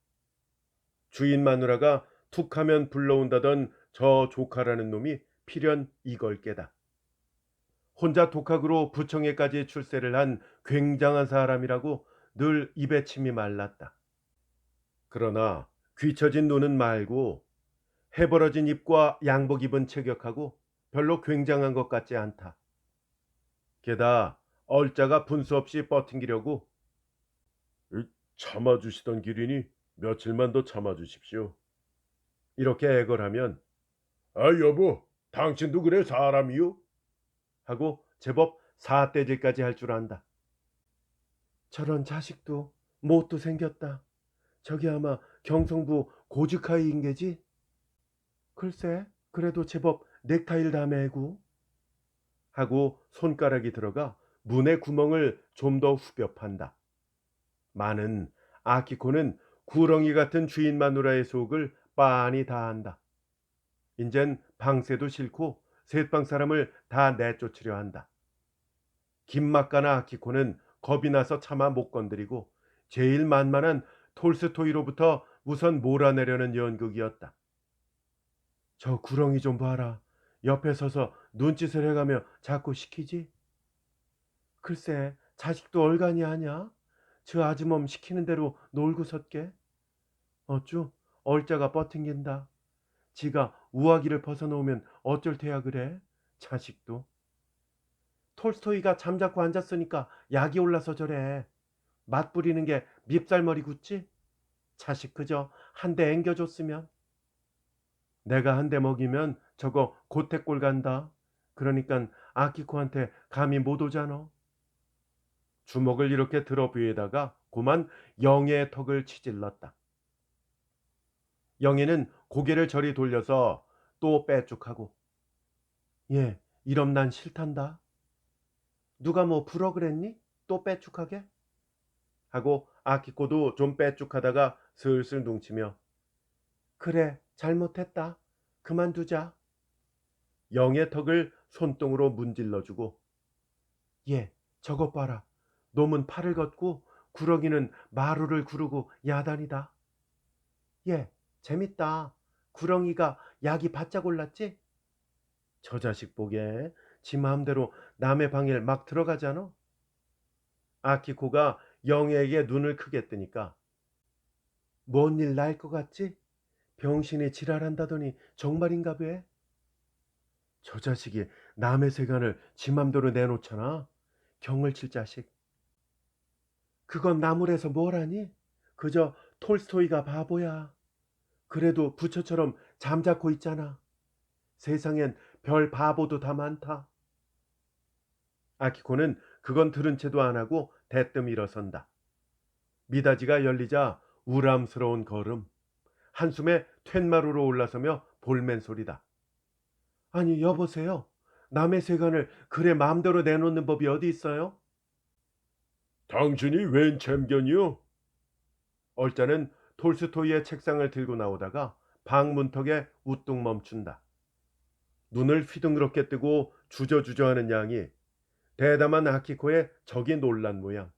주인 마누라가 툭하면 불러온다던 저 조카라는 놈이 필연 이걸 깨다. 혼자 독학으로 부청에까지 출세를 한 굉장한 사람이라고 늘 입에 침이 말랐다. 그러나 귀처진 눈은 말고 해벌어진 입과 양복 입은 체격하고 별로 굉장한 것 같지 않다. 게다가 얼자가 분수 없이 버팅기려고 참아주시던 길이니 며칠만 더 참아주십시오. 이렇게 애걸하면 아 여보 당신도 그래 사람이요? 하고 제법 사떼질까지 할 줄 안다. 저런 자식도 못도 생겼다. 저기 아마 경성부 고즈카이인 게지? 글쎄 그래도 제법 넥타이를 다 매고 하고 손가락이 들어가 문의 구멍을 좀 더 후벼 판다. 많은 아키코는 구렁이 같은 주인 마누라의 속을 빤히 다 안다. 인젠 방세도 싫고 셋방 사람을 다 내쫓으려 한다. 김막가나 아키코는 겁이 나서 차마 못 건드리고 제일 만만한 톨스토이로부터 우선 몰아내려는 연극이었다. 저 구렁이 좀 봐라. 옆에 서서 눈짓을 해가며 자꾸 시키지? 글쎄 자식도 얼간이 하냐? 저 아주멈 시키는 대로 놀고 섰게? 어쭈 얼자가 뻗팅긴다. 지가 우아기를 벗어놓으면 어쩔 테야 그래? 자식도. 톨스토이가 잠자코 앉았으니까 약이 올라서 저래. 맛 부리는 게 밉살머리 굳지? 자식 그저 한 대 앵겨줬으면. 내가 한 대 먹이면 저거 고택골 간다. 그러니깐 아키코한테 감히 못 오잖아. 주먹을 이렇게 들어 위에다가 고만 영애의 턱을 치질렀다. 영애는 고개를 저리 돌려서 또 빼쭉하고 예, 이럼 난 싫단다. 누가 뭐 부러 그랬니? 또 빼쭉하게? 하고 아키코도 좀 빼쭉하다가 슬슬 눈치며 그래, 잘못했다. 그만두자. 영의 턱을 손등으로 문질러주고 예, 저것 봐라. 놈은 팔을 걷고 구렁이는 마루를 구르고 야단이다. 예, 재밌다. 구렁이가 약이 바짝 올랐지? 저 자식 보게 지 마음대로 남의 방에 막 들어가잖아. 아키코가 영애에게 눈을 크게 뜨니까 뭔 일 날 것 같지? 병신이 지랄한다더니 정말인가 봐. 저 자식이 남의 세간을 지 맘대로 내놓잖아. 경을 칠 자식. 그건 나무래서 뭘 하니? 그저 톨스토이가 바보야. 그래도 부처처럼 잠자코 있잖아. 세상엔 별 바보도 다 많다. 아키코는 그건 들은 채도 안 하고 대뜸 일어선다. 미닫이가 열리자 우람스러운 걸음. 한숨에 툇마루로 올라서며 볼멘 소리다. 아니 여보세요. 남의 세간을 그래 마음대로 내놓는 법이 어디 있어요? 당신이 웬 참견이요? 얼짜는 톨스토이의 책상을 들고 나오다가 방 문턱에 우뚝 멈춘다. 눈을 휘둥그렇게 뜨고 주저주저하는 양이 대담한 아키코의 적이 놀란 모양.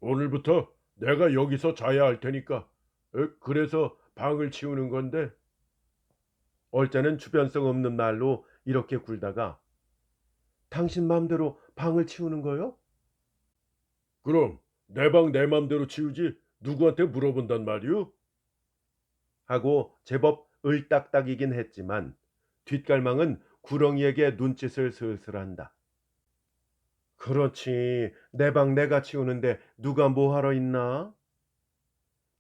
오늘부터 내가 여기서 자야 할 테니까. 그래서 방을 치우는 건데. 얼짜는 주변성 없는 말로 이렇게 굴다가 당신 맘대로 방을 치우는 거요? 그럼 내 방 내 맘대로 치우지 누구한테 물어본단 말이오? 하고 제법 을딱딱이긴 했지만 뒷갈망은 구렁이에게 눈짓을 슬슬 한다. 그렇지. 내 방 내가 치우는데 누가 뭐 하러 있나?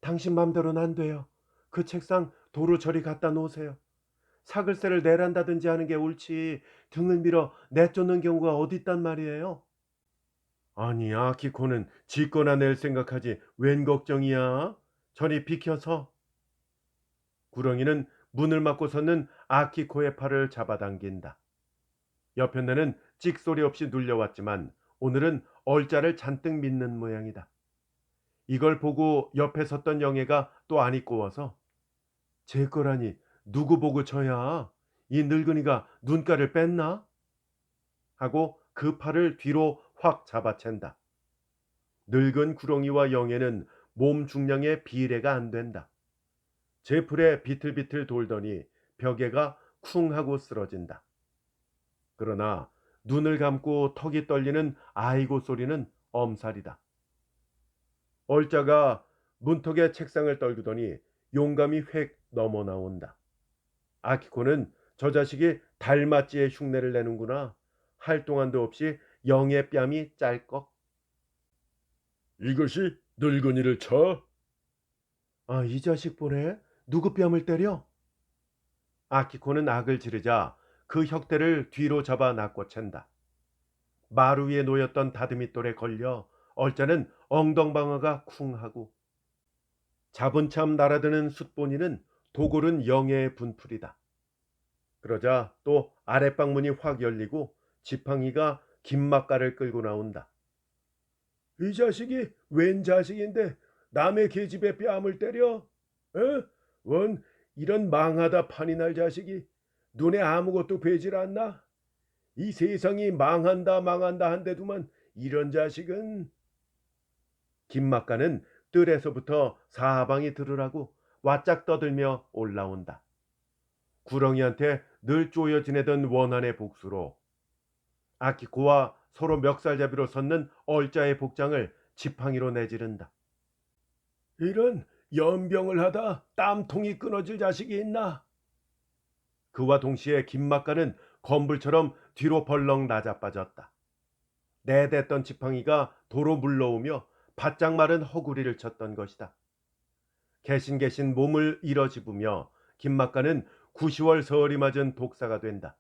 당신 맘대로는 안 돼요. 그 책상 도로 저리 갖다 놓으세요. 사글세를 내란다든지 하는 게 옳지 등을 밀어 내쫓는 경우가 어디 있단 말이에요. 아니 아키코는 짓거나 낼 생각하지 웬 걱정이야? 저리 비켜서. 구렁이는 문을 막고 섰는 아키코의 팔을 잡아당긴다. 여편네는 찍소리 없이 눌려왔지만 오늘은 얼짜를 잔뜩 믿는 모양이다. 이걸 보고 옆에 섰던 영애가 또 안이 꼬워서 제 거라니 누구 보고 쳐야 이 늙은이가 눈가를 뺐나? 하고 그 팔을 뒤로 확 잡아챈다. 늙은 구렁이와 영애는 몸 중량에 비례가 안 된다. 제풀에 비틀비틀 돌더니 벽에가 쿵 하고 쓰러진다. 그러나 눈을 감고 턱이 떨리는 아이고 소리는 엄살이다. 얼짜가 문턱에 책상을 떨구더니 용감히 획 넘어 나온다. 아키코는 저 자식이 달맞지의 흉내를 내는구나 할 동안도 없이 영의 뺨이 짤꺽. 이것이 늙은이를 쳐? 아, 이 자식 보네. 누구 뺨을 때려? 아키코는 악을 지르자 그 혁대를 뒤로 잡아 낚고챈다. 마루 위에 놓였던 다듬이돌에 걸려 얼짜는 엉덩방아가 쿵하고 잡은 참 날아드는 숫보니는 도골은 영예의 분풀이다. 그러자 또 아랫방 문이 확 열리고 지팡이가 김막가를 끌고 나온다. 이 자식이 웬 자식인데 남의 계집애 뺨을 때려? 에? 원 이런 망하다 판이 날 자식이 눈에 아무것도 보이질 않나? 이 세상이 망한다 망한다 한데도만 이런 자식은. 김막가는 뜰에서부터 사방이 들으라고 와짝 떠들며 올라온다. 구렁이한테 늘 쪼여 지내던 원한의 복수로 아키코와 서로 멱살잡이로 섰는 얼짜의 복장을 지팡이로 내지른다. 이런 연병을 하다 땀통이 끊어질 자식이 있나? 그와 동시에 김막가는 건불처럼 뒤로 벌렁 나자빠졌다. 내댔던 지팡이가 도로 물러오며 바짝 마른 허구리를 쳤던 것이다. 개신개신 몸을 일어집으며 김막가는 9시월 서울이 맞은 독사가 된다.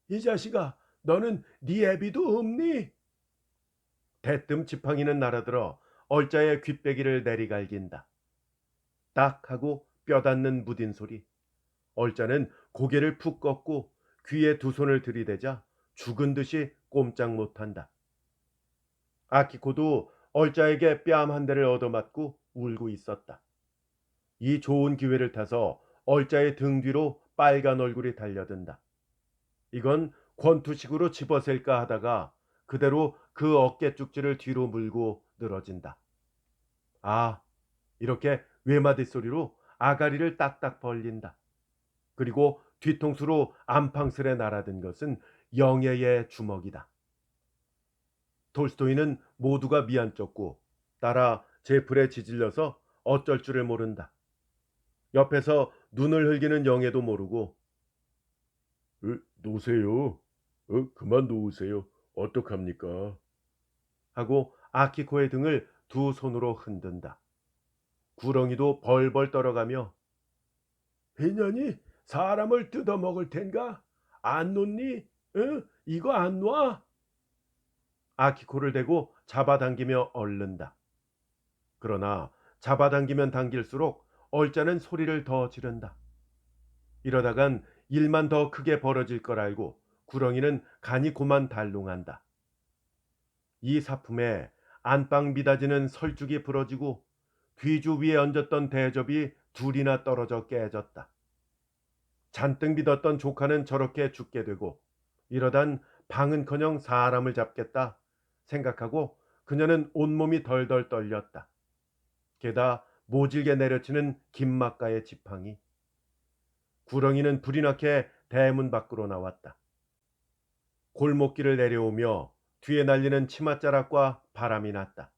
이 자식아, 너는 네 애비도 없니? 대뜸 지팡이는 날아들어 얼자의 귓배기를 내리갈긴다. 딱 하고 뼈 닿는 무딘 소리. 얼자는 고개를 푹 꺾고 귀에 두 손을 들이대자 죽은 듯이 꼼짝 못한다. 아키코도 얼자에게 뺨 한 대를 얻어맞고 울고 있었다. 이 좋은 기회를 타서 얼자의 등 뒤로 빨간 얼굴이 달려든다. 이건 권투식으로 집어셀까 하다가 그대로 그 어깨 쭉지를 뒤로 물고 늘어진다. 아, 이렇게 외마디 소리로 아가리를 딱딱 벌린다. 그리고 뒤통수로 안팡스레 날아든 것은 영예의 주먹이다. 톨스토이는 모두가 미안쩍고 따라 제풀에 지질려서 어쩔 줄을 모른다. 옆에서 눈을 흘기는 영예도 모르고 놓으세요. 그만 놓으세요. 어떡합니까? 하고 아키코의 등을 두 손으로 흔든다. 구렁이도 벌벌 떨어가며 해년이 사람을 뜯어먹을 텐가? 안 놓니? 이거 안 놔? 아키코를 대고 잡아당기며 얼른다. 그러나 잡아당기면 당길수록 얼자는 소리를 더 지른다. 이러다간 일만 더 크게 벌어질 걸 알고 구렁이는 간이 고만 달롱한다. 이 사품에 안방 미닫이는 설죽이 부러지고 뒤주 위에 얹었던 대접이 둘이나 떨어져 깨졌다. 잔뜩 믿었던 조카는 저렇게 죽게 되고 이러단 방은커녕 사람을 잡겠다 생각하고 그녀는 온몸이 덜덜 떨렸다. 게다 모질게 내려치는 김막가의 지팡이. 구렁이는 불이 나게 대문 밖으로 나왔다. 골목길을 내려오며 뒤에 날리는 치맛자락과 바람이 났다.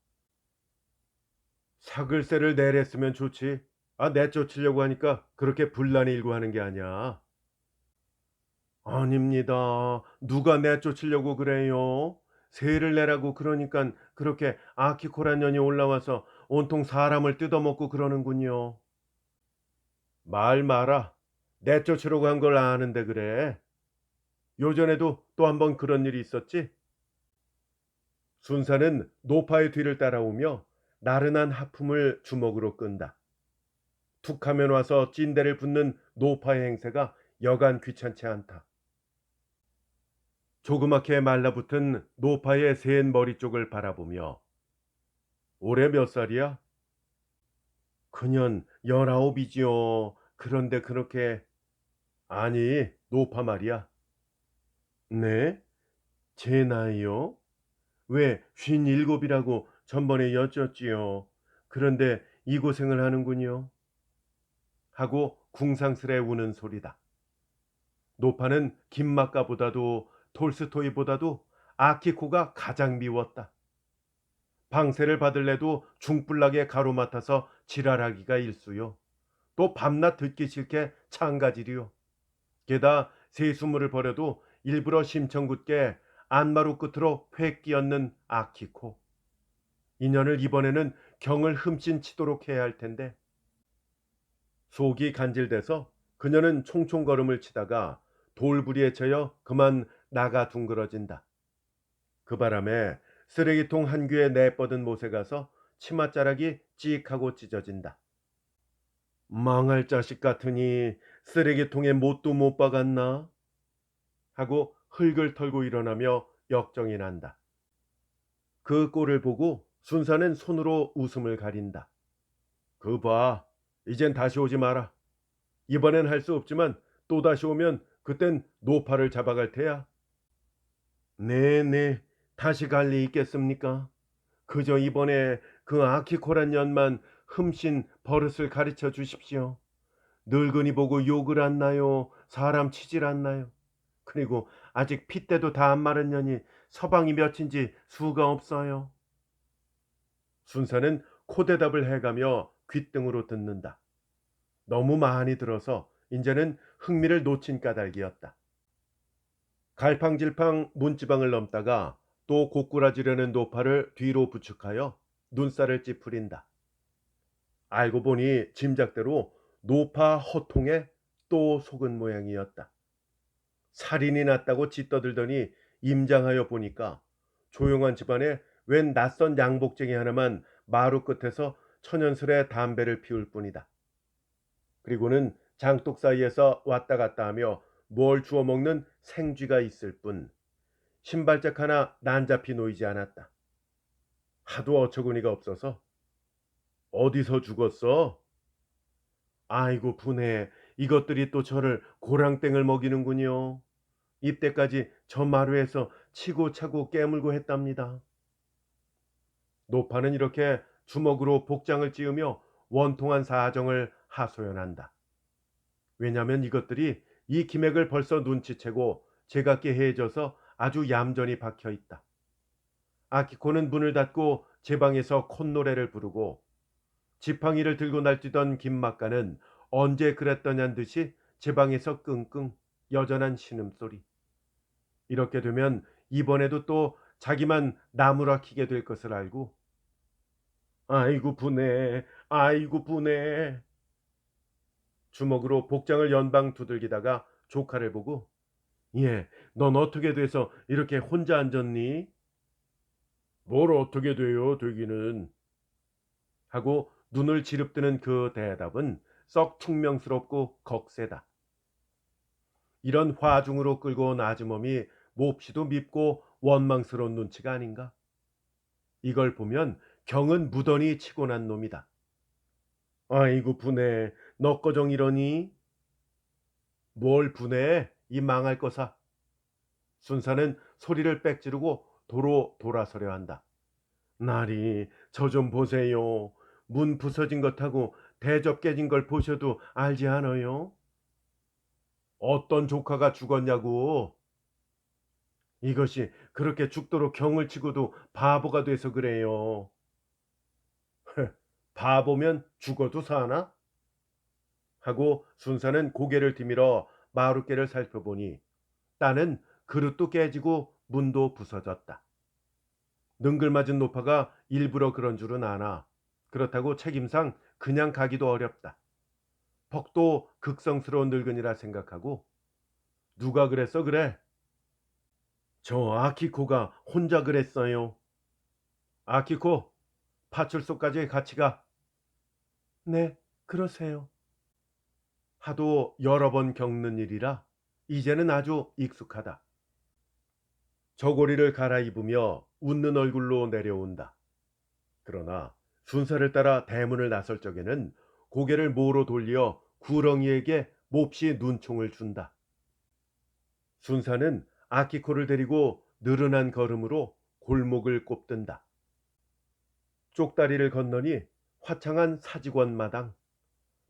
사글세를 내렸으면 좋지. 내쫓으려고 하니까 그렇게 분란이 일고 하는 게 아니야. 아닙니다. 누가 내쫓으려고 그래요? 세를 내라고 그러니까 그렇게 아키코란 년이 올라와서 온통 사람을 뜯어먹고 그러는군요. 말 마라. 내쫓으려고 한 걸 아는데 그래. 요전에도 또 한 번 그런 일이 있었지. 순사는 노파의 뒤를 따라오며 나른한 하품을 주먹으로 끈다. 툭하면 와서 찐대를 붙는 노파의 행세가 여간 귀찮지 않다. 조그맣게 말라붙은 노파의 센 머리 쪽을 바라보며 올해 몇 살이야? 그년 19이지요. 그런데 그렇게 아니 노파 말이야. 네? 제 나이요? 왜 57이라고 전번에 여쭈었지요. 그런데 이 고생을 하는군요. 하고 궁상스레 우는 소리다. 노파는 김막가보다도 톨스토이보다도 아키코가 가장 미웠다. 방세를 받을래도 중불나게 가로맡아서 지랄하기가 일수요. 또 밤낮 듣기 싫게 창가지리요. 게다 세수물을 버려도 일부러 심청궂게 안마루 끝으로 획 끼얹는 아키코. 인연을 이번에는 경을 흠씬 치도록 해야 할 텐데. 속이 간질돼서 그녀는 총총 걸음을 치다가 돌부리에 쳐여 그만 나가 둥그러진다. 그 바람에 쓰레기통 한 귀에 내뻗은 못에 가서 치맛자락이 찍하고 찢어진다. 망할 자식 같으니 쓰레기통에 못도 못 박았나? 하고 흙을 털고 일어나며 역정이 난다. 그 꼴을 보고 순사는 손으로 웃음을 가린다. 그 봐, 이젠 다시 오지 마라. 이번엔 할 수 없지만 또 다시 오면 그땐 노파를 잡아갈 테야. 네네, 다시 갈 리 있겠습니까? 그저 이번에 그 아키코란 년만 흠씬 버릇을 가르쳐 주십시오. 늙은이 보고 욕을 안 나요. 사람 치질 않나요. 그리고 아직 핏대도 다 안 마른 년이 서방이 몇인지 수가 없어요. 순사는 코대답을 해가며 귓등으로 듣는다. 너무 많이 들어서 이제는 흥미를 놓친 까닭이었다. 갈팡질팡 문지방을 넘다가 또 고꾸라지려는 노파를 뒤로 부축하여 눈살을 찌푸린다. 알고 보니 짐작대로 노파 허통에 또 속은 모양이었다. 살인이 났다고 짖떠들더니 임장하여 보니까 조용한 집안에 웬 낯선 양복쟁이 하나만 마루 끝에서 천연스레 담배를 피울 뿐이다. 그리고는 장독 사이에서 왔다 갔다 하며 뭘 주워 먹는 생쥐가 있을 뿐 신발짝 하나 난잡히 놓이지 않았다. 하도 어처구니가 없어서 어디서 죽었어? 아이고 분해. 이것들이 또 저를 고랑땡을 먹이는군요. 입대까지 저 마루에서 치고 차고 깨물고 했답니다. 노파는 이렇게 주먹으로 복장을 찌우며 원통한 사정을 하소연한다. 왜냐하면 이것들이 이 기맥을 벌써 눈치채고 제각기 해져서 아주 얌전히 박혀 있다. 아키코는 문을 닫고 제 방에서 콧노래를 부르고 지팡이를 들고 날뛰던 김막가는 언제 그랬더냐는 듯이 제 방에서 끙끙 여전한 신음소리. 이렇게 되면 이번에도 또 자기만 나무라키게 될 것을 알고 아이고 분해 아이고 분해 주먹으로 복장을 연방 두들기다가 조카를 보고 예, 넌 어떻게 돼서 이렇게 혼자 앉았니? 뭘 어떻게 돼요 되기는 하고 눈을 지릅뜨는 그 대답은 썩 퉁명스럽고 겁세다. 이런 화중으로 끌고 온 아주머니 몹시도 밉고 원망스러운 눈치가 아닌가? 이걸 보면 경은 무던히 치고 난 놈이다. 아이고 분해 너 거정 이러니? 뭘 분해 이 망할 거사. 순사는 소리를 빽 지르고 도로 돌아서려 한다. 나리 저 좀 보세요. 문 부서진 것하고 대접 깨진 걸 보셔도 알지 않아요? 어떤 조카가 죽었냐고. 이것이 그렇게 죽도록 경을 치고도 바보가 돼서 그래요. 바보면 죽어도 사나? 하고 순사는 고개를 디밀어 마룻개를 살펴보니 따는 그릇도 깨지고 문도 부서졌다. 능글맞은 노파가 일부러 그런 줄은 아나 그렇다고 책임상 그냥 가기도 어렵다. 퍽도 극성스러운 늙은이라 생각하고 누가 그랬어 그래? 저 아키코가 혼자 그랬어요. 아키코 파출소까지 같이 가. 네, 그러세요. 하도 여러 번 겪는 일이라 이제는 아주 익숙하다. 저고리를 갈아입으며 웃는 얼굴로 내려온다. 그러나 순서를 따라 대문을 나설 적에는 고개를 모로 돌려 구렁이에게 몹시 눈총을 준다. 순사는 아키코를 데리고 느른한 걸음으로 골목을 꼽든다. 쪽다리를 건너니 화창한 사직원 마당.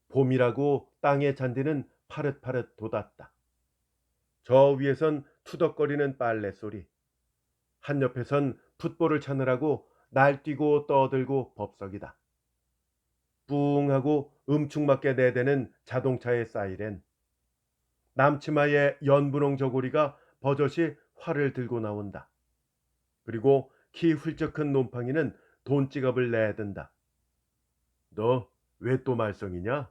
봄이라고 땅의 잔디는 파릇파릇 돋았다. 저 위에선 투덕거리는 빨래 소리. 한 옆에선 풋볼을 차느라고 날뛰고 떠들고 법석이다. 뿡 하고 음축맞게 내대는 자동차의 사이렌. 남치마의 연분홍 저고리가 버젓이 활을 들고 나온다. 그리고 키 훌쩍 큰 놈팡이는 돈지갑을 내든다. 너 왜 또 말썽이냐?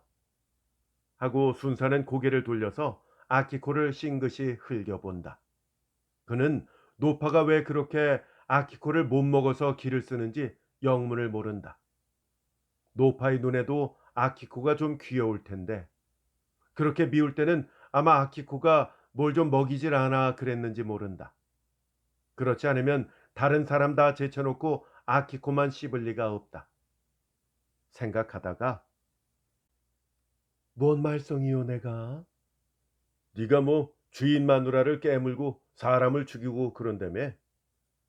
하고 순사는 고개를 돌려서 아키코를 싱긋이 흘겨본다. 그는 노파가 왜 그렇게 아키코를 못 먹어서 기를 쓰는지 영문을 모른다. 노파의 눈에도 아키코가 좀 귀여울 텐데 그렇게 미울 때는 아마 아키코가 뭘 좀 먹이질 않아 그랬는지 모른다. 그렇지 않으면 다른 사람 다 제쳐놓고 아키코만 씹을 리가 없다. 생각하다가 뭔 말썽이요 내가? 네가 뭐 주인 마누라를 깨물고 사람을 죽이고 그런다며.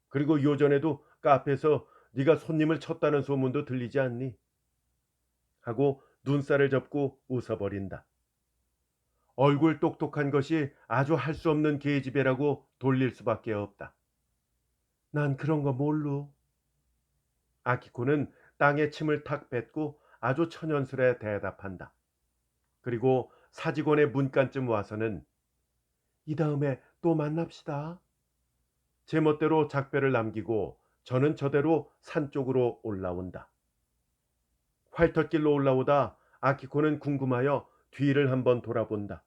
그리고 요전에도 카페에서 네가 손님을 쳤다는 소문도 들리지 않니? 하고 눈살을 접고 웃어버린다. 얼굴 똑똑한 것이 아주 할 수 없는 계집애라고 돌릴 수밖에 없다. 난 그런 거 몰루. 아키코는 땅에 침을 탁 뱉고 아주 천연스레 대답한다. 그리고 사직원의 문간쯤 와서는 이 다음에 또 만납시다. 제멋대로 작별을 남기고 저는 저대로 산 쪽으로 올라온다. 활터길로 올라오다 아키코는 궁금하여 뒤를 한번 돌아본다.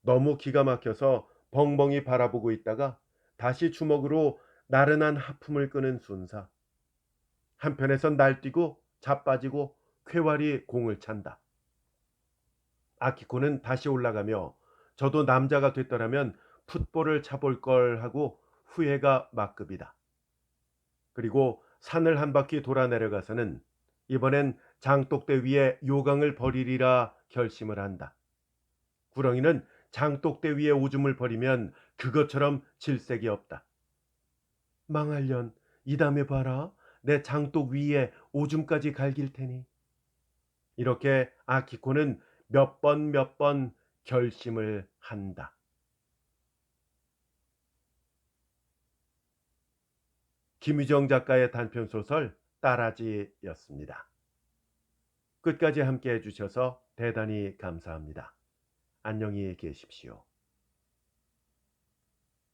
너무 기가 막혀서 벙벙이 바라보고 있다가 다시 주먹으로 나른한 하품을 끄는 순사. 한편에선 날뛰고 자빠지고 쾌활히 공을 찬다. 아키코는 다시 올라가며 저도 남자가 됐더라면 풋볼을 차볼 걸 하고 후회가 막급이다. 그리고 산을 한 바퀴 돌아 내려가서는 이번엔 장독대 위에 요강을 버리리라 결심을 한다. 구렁이는 장독대 위에 오줌을 버리면 그것처럼 질색이 없다. 망할년, 이 다음에 봐라. 내 장독 위에 오줌까지 갈길 테니. 이렇게 아키코는 몇 번 결심을 한다. 김유정 작가의 단편소설 따라지였습니다. 끝까지 함께 해주셔서 대단히 감사합니다. 안녕히 계십시오.